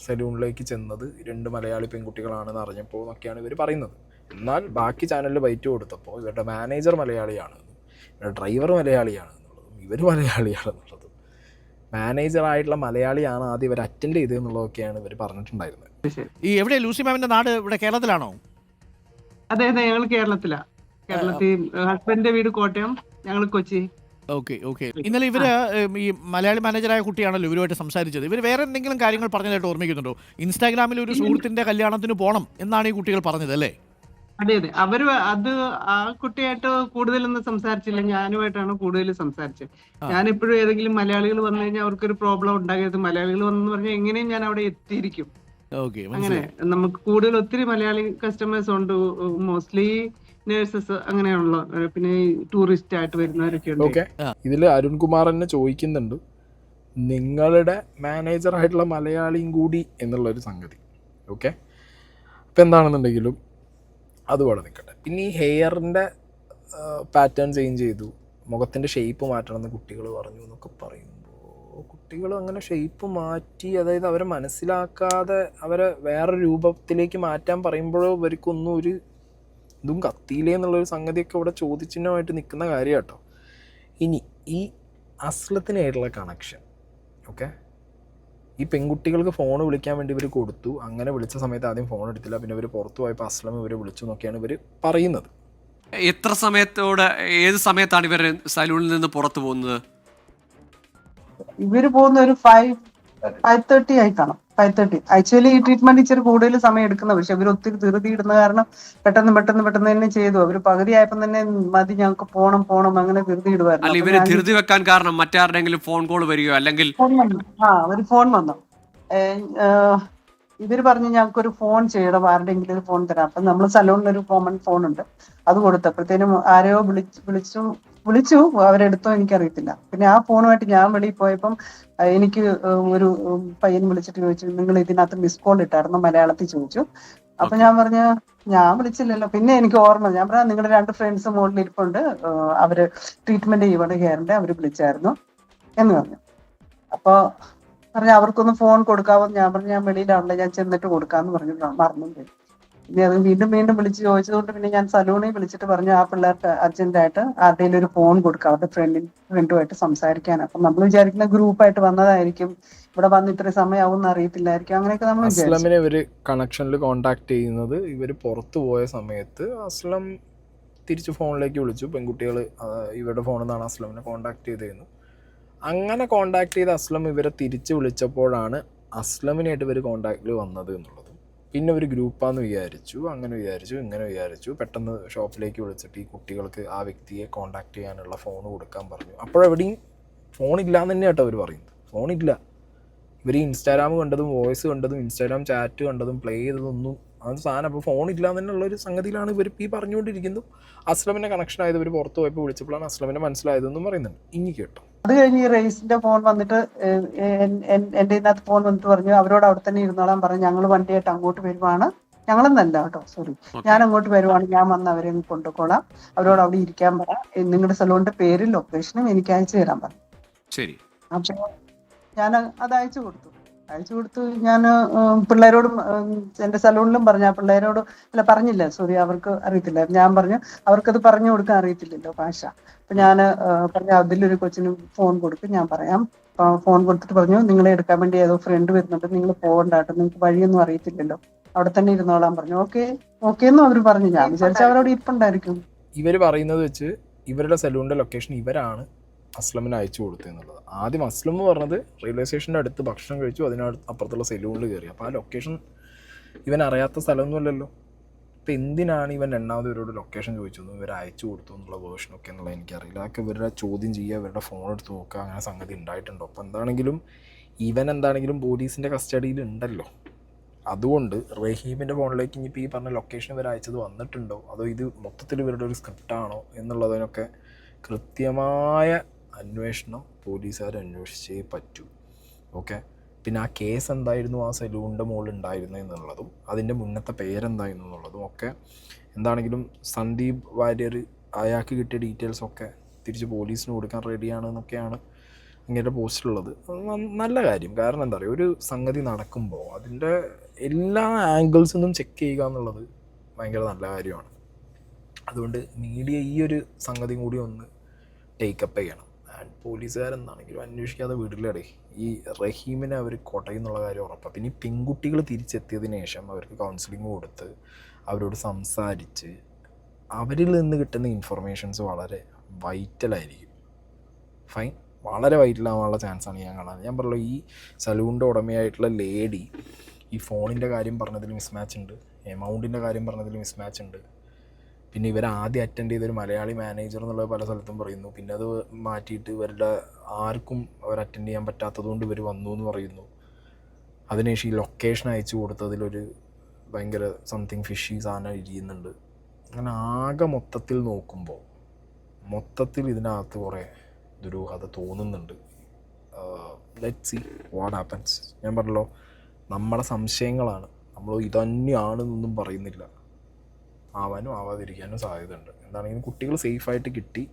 സലൂണിലേക്ക് ചെന്നത്. 2 മലയാളി പെൺകുട്ടികളാണെന്ന് അറിഞ്ഞപ്പോൾ എന്നൊക്കെയാണ് ഇവർ പറയുന്നത്. എന്നാൽ ബാക്കി ചാനലിൽ ബൈറ്റ് കൊടുത്തപ്പോൾ ഇവരുടെ മാനേജർ മലയാളിയാണെന്നും ഇവരുടെ ഡ്രൈവർ മലയാളിയാണെന്നുള്ളതും ഇവർ മലയാളിയാണെന്നുള്ളതും മാനേജറായിട്ടുള്ള മലയാളിയാണ് ആദ്യം ഇവർ അറ്റൻഡ് ചെയ്തതെന്നുള്ളതൊക്കെയാണ് ഇവർ പറഞ്ഞിട്ടുണ്ടായിരുന്നത്. ഈ എവിടെ ലൂസി മാമിന്റെ നാട്? ഇവിടെ കേരളത്തിലാണോ? അതെ, ഞങ്ങൾ കേരളത്തിലാണ്. കേരളത്തിൽ ഹസ്ബൻഡിന്റെ വീട് കോട്ടയം, ഞങ്ങൾ കൊച്ചി. ഓക്കെ. ഇന്നലെ ഇവര് ഈ മലയാളി മാനേജറായ കുട്ടിയാണല്ലോ ഇവരുമായിട്ട് സംസാരിച്ചത്. ഇവർ വേറെ എന്തെങ്കിലും കാര്യങ്ങൾ പറഞ്ഞതായിട്ട് ഓർമ്മിക്കുന്നുണ്ടോ? ഇൻസ്റ്റാഗ്രാമിൽ ഒരു സുഹൃത്തിന്റെ കല്യാണത്തിന് പോകണം എന്നാണ് ഈ കുട്ടികൾ പറഞ്ഞത് അല്ലേ? അതെ, അവര് ആ കുട്ടിയായിട്ട് കൂടുതലൊന്നും സംസാരിച്ചില്ല, ഞാനുമായിട്ടാണ് കൂടുതൽ സംസാരിച്ചത്. ഞാൻ എപ്പോഴും ഏതെങ്കിലും മലയാളികൾ വന്നു കഴിഞ്ഞാൽ അവർക്കൊരു പ്രോബ്ലം ഉണ്ടാകരുത്, മലയാളികൾ വന്നെന്ന് പറഞ്ഞാൽ എങ്ങനെയും ഞാൻ അവിടെ എത്തിയിരിക്കും. അങ്ങനെ നമുക്ക് കൂടുതൽ ഒത്തിരി മലയാളി കസ്റ്റമേഴ്സ് ഉണ്ട്, മോസ്റ്റ്ലി നേഴ്സസ് അങ്ങനെയുള്ള, പിന്നെ ടൂറിസ്റ്റ് ആയിട്ട് വരുന്നവരൊക്കെ ഉണ്ട്. ഓക്കെ, ഇതിൽ അരുൺകുമാർ തന്നെ ചോദിക്കുന്നുണ്ട് നിങ്ങളുടെ മാനേജർ ആയിട്ടുള്ള മലയാളിയും കൂടി എന്നുള്ളൊരു സംഗതി. ഓക്കെ, ഇപ്പം എന്താണെന്നുണ്ടെങ്കിലും അതുപോലെ നിൽക്കട്ടെ. പിന്നെ ഈ ഹെയറിൻ്റെ പാറ്റേൺ ചേഞ്ച് ചെയ്തു, മുഖത്തിൻ്റെ ഷേപ്പ് മാറ്റണം എന്ന് കുട്ടികൾ പറഞ്ഞു എന്നൊക്കെ പറയുമ്പോൾ കുട്ടികൾ അങ്ങനെ ഷേപ്പ് മാറ്റി, അതായത് അവരെ മനസ്സിലാക്കാതെ അവരെ വേറെ രൂപത്തിലേക്ക് മാറ്റാൻ പറയുമ്പോഴോ ഇവർക്കൊന്നും ഒരു ഇതും കത്തിയില്ലേ എന്നുള്ളൊരു സംഗതിയൊക്കെ ഇവിടെ ചോദ്യചിഹ്നമായിട്ട് നിൽക്കുന്ന കാര്യം കേട്ടോ. ഇനി ഈ അസ്ലത്തിനായിട്ടുള്ള കണക്ഷൻ, ഓക്കെ, ഈ പെൺകുട്ടികൾക്ക് ഫോൺ വിളിക്കാൻ വേണ്ടി ഇവർ കൊടുത്തു. അങ്ങനെ വിളിച്ച സമയത്ത് ആദ്യം ഫോൺ എടുത്തില്ല, പിന്നെ ഇവർ പുറത്തു പോയപ്പോൾ അസ്ലം ഇവരെ വിളിച്ചു എന്നൊക്കെയാണ് ഇവർ പറയുന്നത്. എത്ര സമയത്തോടെ, ഏത് സമയത്താണ് ഇവർ സലൂണിൽ നിന്ന് പുറത്തു പോകുന്നത്? ഇവര് പോകുന്ന ഒരു 5:30 ആയി കാണും. 5:30. ആക്ച്വലി ഈ ട്രീറ്റ്മെന്റ് ഇച്ചിരി കൂടുതൽ സമയം എടുക്കുന്നത്, പക്ഷെ ഇവർ ഒത്തിരി ധൃതി ഇടുന്ന കാരണം പെട്ടെന്ന് തന്നെ ചെയ്തു. അവർ പകുതിയായപ്പോൾ തന്നെ മതി ഞങ്ങൾക്ക് പോണം അങ്ങനെ ധൃതി അല്ല, ഇടുമായിരുന്നു. ഇവര് ധൃതി വെക്കാൻ കാരണം മറ്റാരുടെങ്കിലും ഫോൺ കോൾ വരികയോ അല്ലെങ്കിൽ ഒരു ഫോൺ വന്നു. ഇവര് പറഞ്ഞു ഞങ്ങൾക്കൊരു ഫോൺ ചെയ്യണം, ആരുടെയെങ്കിലും ഒരു ഫോൺ തരാം. അപ്പൊ നമ്മൾ സലൂണിലൊരു കോമൺ ഫോൺ ഉണ്ട്, അത് കൊടുത്തപ്പോഴത്തേനും ആരെയോ വിളിച്ചു, അവരെടുത്തോ എനിക്കറിയത്തില്ല. പിന്നെ ആ ഫോണുമായിട്ട് ഞാൻ വെളിയിൽ പോയപ്പം എനിക്ക് ഒരു പയ്യൻ വിളിച്ചിട്ട് ചോദിച്ചു, നിങ്ങൾ ഇതിനകത്ത് മിസ് കോൾ ഇട്ടായിരുന്നു, മലയാളത്തിൽ ചോദിച്ചു. അപ്പൊ ഞാൻ പറഞ്ഞു ഞാൻ വിളിച്ചില്ലല്ലോ. പിന്നെ എനിക്ക് ഓർമ്മ, ഞാൻ പറഞ്ഞു നിങ്ങളുടെ 2 ഫ്രണ്ട്സ് മുകളിൽ ഇരിപ്പുണ്ട്, അവര് ട്രീറ്റ്മെന്റ് ചെയ്യുവാണ് ഹെയറിന്റെ, അവര് വിളിച്ചായിരുന്നു എന്ന് പറഞ്ഞു. അപ്പൊ പറഞ്ഞു അവർക്കൊന്ന് ഫോൺ കൊടുക്കാവോ. ഞാൻ പറഞ്ഞു ഞാൻ വെളിയിലാണല്ലോ, ഞാൻ ചെന്നിട്ട് കൊടുക്കാന്ന് പറഞ്ഞു, മറന്നുപോയി. പിന്നെ അത് വീണ്ടും വിളിച്ച് ചോദിച്ചതുകൊണ്ട് പിന്നെ ഞാൻ സലൂണിൽ വിളിച്ചിട്ട് പറഞ്ഞു ആ പിള്ളേർക്ക് അർജന്റായിട്ട് ആരുടെയും ഒരു ഫോൺ കൊടുക്കുക, അവരുടെ ഫ്രണ്ടുമായിട്ട് സംസാരിക്കാൻ. അപ്പൊ നമ്മൾ വിചാരിക്കുന്ന ഗ്രൂപ്പായിട്ട് വന്നതായിരിക്കും, ഇവിടെ വന്ന് ഇത്ര സമയമാവും അറിയത്തില്ലായിരിക്കും, അങ്ങനെയൊക്കെ നമ്മൾ വിചാരിച്ചു. അസ്ലമിനെ ഇവർ കണക്ഷനിൽ കോണ്ടാക്ട് ചെയ്യുന്നത് ഇവർ പുറത്തു പോയ സമയത്ത് അസ്ലം തിരിച്ച് ഫോണിലേക്ക് വിളിച്ചു. പെൺകുട്ടികൾ ഇവരുടെ ഫോണിൽ നിന്നാണ് അസ്ലമിനെ കോണ്ടാക്ട് ചെയ്തിരുന്നു. അങ്ങനെ കോണ്ടാക്ട് ചെയ്ത് അസ്ലം ഇവരെ തിരിച്ച് വിളിച്ചപ്പോഴാണ് അസ്ലമിനായിട്ട് ഇവർ കോണ്ടാക്റ്റിൽ വന്നത് എന്നുള്ളത്. പിന്നെ ഒരു ഗ്രൂപ്പാന്ന് വിചാരിച്ചു, അങ്ങനെ വിചാരിച്ചു, ഇങ്ങനെ വിചാരിച്ചു. പെട്ടെന്ന് ഷോപ്പിലേക്ക് വിളിച്ചിട്ട് ഈ കുട്ടികൾക്ക് ആ വ്യക്തിയെ കോണ്ടാക്ട് ചെയ്യാനുള്ള ഫോൺ കൊടുക്കാൻ പറഞ്ഞു. അപ്പോഴെവിടെയും ഫോണില്ലാന്ന് തന്നെ കേട്ടോ അവർ പറയുന്നത്. ഫോണില്ല. ഇവർ ഇൻസ്റ്റാഗ്രാം കണ്ടതും വോയിസ് കണ്ടതും ഇൻസ്റ്റാഗ്രാം ചാറ്റ് കണ്ടതും പ്ലേ ചെയ്തതൊന്നും അത് സാധനം. അപ്പോൾ ഫോണില്ല എന്നുള്ളൊരു സംഗതിയിലാണ് ഇവർ ഈ പറഞ്ഞുകൊണ്ടിരിക്കുന്നു. അസ്ലമിൻ്റെ കണക്ഷൻ ആയത് ഇവർ പുറത്ത് പോയപ്പോൾ വിളിച്ചപ്പോഴാണ് അസ്ലമിനെ മനസ്സിലായതെന്നും പറയുന്നുണ്ട്. ഇനി കേട്ടോ. അത് കഴിഞ്ഞ് ഈ റേസിന്റെ ഫോൺ വന്നിട്ട് എന്റെ ഇതിനകത്ത് ഫോൺ വന്നിട്ട് പറഞ്ഞു അവരോട് അവിടെ തന്നെ ഇരുന്നോളാൻ പറഞ്ഞു, ഞങ്ങൾ വണ്ടിയായിട്ട് അങ്ങോട്ട് വരുവാണ്. ഞങ്ങളെന്നല്ല കേട്ടോ, സോറി, ഞാൻ അങ്ങോട്ട് വരുവാണ്, ഞാൻ വന്ന് അവരെ കൊണ്ടുപോകോളാം, അവരോട് അവിടെ ഇരിക്കാൻ പറ, നിങ്ങളുടെ സലൂണിന്റെ പേരും ലൊക്കേഷനും എനിക്ക് അയച്ചു തരാൻ പറഞ്ഞു. ശരി. അപ്പൊ ഞാൻ അത് അയച്ചു കൊടുത്തു. ഞാൻ പിള്ളേരോടും എന്റെ സലൂണിലും പറഞ്ഞു, ആ പിള്ളേരോട് അല്ല പറഞ്ഞില്ല, സോറി, അവർക്ക് അറിയത്തില്ല. ഞാൻ പറഞ്ഞു അവർക്കത് പറഞ്ഞു കൊടുക്കാൻ അറിയത്തില്ലല്ലോ ഭാഷ. അപ്പൊ ഞാൻ പറഞ്ഞു അതിലൊരു കൊച്ചിന് ഫോൺ കൊടുക്കും, ഞാൻ പറയാം. ഫോൺ കൊടുത്തിട്ട് പറഞ്ഞു നിങ്ങളെ എടുക്കാൻ വേണ്ടി ഏതോ ഫ്രണ്ട് വരുന്നുണ്ട്, നിങ്ങൾ പോകണ്ടാട്ടോ, നിങ്ങൾക്ക് വഴിയൊന്നും അറിയത്തില്ലല്ലോ, അവിടെ തന്നെ ഇരുന്നോളാൻ പറഞ്ഞു. ഓക്കെ എന്നും അവർ പറഞ്ഞു. ഞാൻ വിചാരിച്ചു അവരവിടെ ഇരിപ്പുണ്ടായിരിക്കും. ഇവർ പറയുന്നത് വെച്ച് ഇവരുടെ സലൂണിന്റെ ലൊക്കേഷൻ ഇവരാണ് അസ്ലമിന് അയച്ചു കൊടുത്തു എന്നുള്ളത്. ആദ്യം അസ്ലം എന്ന് പറഞ്ഞത് റെയിൽവേ സ്റ്റേഷൻ്റെ അടുത്ത് ഭക്ഷണം കഴിച്ചു, അപ്പുറത്തുള്ള സലൂണിൽ കയറി. അപ്പോൾ ആ ലൊക്കേഷൻ ഇവൻ അറിയാത്ത സ്ഥലമൊന്നുമല്ലല്ലോ. അപ്പോൾ എന്തിനാണ് ഇവൻ രണ്ടാമത് ഇവരോട് ലൊക്കേഷൻ ചോദിച്ചത്, ഇവർ അയച്ചു കൊടുത്തു എന്നുള്ള വേർഷനൊക്കെ എന്നുള്ളത് എനിക്കറിയില്ല. അതൊക്കെ ഇവരുടെ ചോദ്യം ചെയ്യുക, ഇവരുടെ ഫോൺ എടുത്ത് നോക്കുക, അങ്ങനെ സംഗതി ഉണ്ടായിട്ടുണ്ടോ. അപ്പോൾ എന്താണെങ്കിലും പോലീസിൻ്റെ കസ്റ്റഡിയിൽ ഉണ്ടല്ലോ. അതുകൊണ്ട് റഹീമിൻ്റെ ഫോണിലേക്ക് ഇനിയിപ്പോൾ ഈ പറഞ്ഞ ലൊക്കേഷൻ ഇവർ അയച്ചത് വന്നിട്ടുണ്ടോ, അതോ ഇത് മൊത്തത്തിൽ ഇവരുടെ ഒരു സ്ക്രിപ്റ്റാണോ എന്നുള്ളതിനൊക്കെ കൃത്യമായ അന്വേഷണം പോലീസുകാർ അന്വേഷിച്ചേ പറ്റൂ. ഓക്കെ. പിന്നെ ആ കേസ് എന്തായിരുന്നു, ആ സലൂണിൻ്റെ മുകളിൽ ഉണ്ടായിരുന്നു എന്നുള്ളതും അതിൻ്റെ മുന്നത്തെ പേരെന്തായിരുന്നു എന്നുള്ളതും ഒക്കെ എന്താണെങ്കിലും സന്ദീപ് വാര്യർ അയാൾക്ക് കിട്ടിയ ഡീറ്റെയിൽസൊക്കെ തിരിച്ച് പോലീസിന് കൊടുക്കാൻ റെഡിയാണെന്നൊക്കെയാണ് ഇങ്ങനെ പോസ്റ്റിലുള്ളത്. നല്ല കാര്യം. കാരണം എന്താ പറയുക, ഒരു സംഗതി നടക്കുമ്പോൾ അതിൻ്റെ എല്ലാ ആംഗിൾസിൽ നിന്നും ചെക്ക് ചെയ്യുക എന്നുള്ളത് ഭയങ്കര നല്ല കാര്യമാണ്. അതുകൊണ്ട് മീഡിയ ഈ ഒരു സംഗതി കൂടി ഒന്ന് ടേക്കപ്പ് ചെയ്യണം. ആൻഡ് പോലീസുകാരെന്താണെങ്കിലും അന്വേഷിക്കാതെ വീട്ടിലടേ ഈ റഹീമിനെ അവർ കൊടയുന്നുള്ള കാര്യം ഉറപ്പാണ്. പിന്നെ ഈ പെൺകുട്ടികൾ തിരിച്ചെത്തിയതിന് ശേഷം അവർക്ക് കൗൺസിലിംഗ് കൊടുത്ത് അവരോട് സംസാരിച്ച് അവരിൽ നിന്ന് കിട്ടുന്ന ഇൻഫർമേഷൻസ് വളരെ വൈറ്റലായിരിക്കും. ഫൈൻ, വളരെ വൈറ്റലാവാനുള്ള ചാൻസാണ് ഞാൻ കാണുന്നത്. ഞാൻ പറഞ്ഞല്ലോ, ഈ സലൂണിൻ്റെ ഉടമയായിട്ടുള്ള ലേഡി ഈ ഫോണിൻ്റെ കാര്യം പറഞ്ഞതിൽ മിസ്മാച്ച് ഉണ്ട്, എമൗണ്ടിൻ്റെ കാര്യം പറഞ്ഞതിൽ മിസ്മാച്ച് ഉണ്ട്. പിന്നെ ഇവർ ആദ്യം അറ്റൻഡ് ചെയ്തൊരു മലയാളി മാനേജർ എന്നുള്ളത് പല സ്ഥലത്തും പറയുന്നു. പിന്നെ അത് മാറ്റിയിട്ട് ഇവരുടെ ആർക്കും അവർ അറ്റൻഡ് ചെയ്യാൻ പറ്റാത്തതുകൊണ്ട് ഇവർ വന്നു എന്ന് പറയുന്നു. അതിനുശേഷം ഈ ലൊക്കേഷൻ അയച്ചു കൊടുത്തതിലൊരു ഭയങ്കര സംതിങ് ഫിഷി സാധനം ഇരിക്കുന്നുണ്ട്. അങ്ങനെ ആകെ മൊത്തത്തിൽ നോക്കുമ്പോൾ ഇതിനകത്ത് കുറേ ദുരൂഹത തോന്നുന്നുണ്ട്. Let's see what happens. ഞാൻ പറഞ്ഞല്ലോ, നമ്മുടെ സംശയങ്ങളാണ്, നമ്മൾ ഇതന്നെയാണെന്നൊന്നും പറയുന്നില്ല. ആവാനും ആവാതിരിക്കാനും സാധ്യതയുണ്ട്. എന്താണെങ്കിലും കുട്ടികൾ സേഫായിട്ട് കിട്ടി,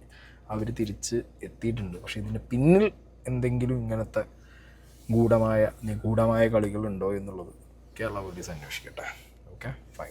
അവർ തിരിച്ച് എത്തിയിട്ടുണ്ട്. പക്ഷേ ഇതിന് പിന്നിൽ എന്തെങ്കിലും ഇങ്ങനത്തെ നിഗൂഢമായ കളികളുണ്ടോ എന്നുള്ളത് കേരള പോലീസ് അന്വേഷിക്കട്ടെ. Okay, fine.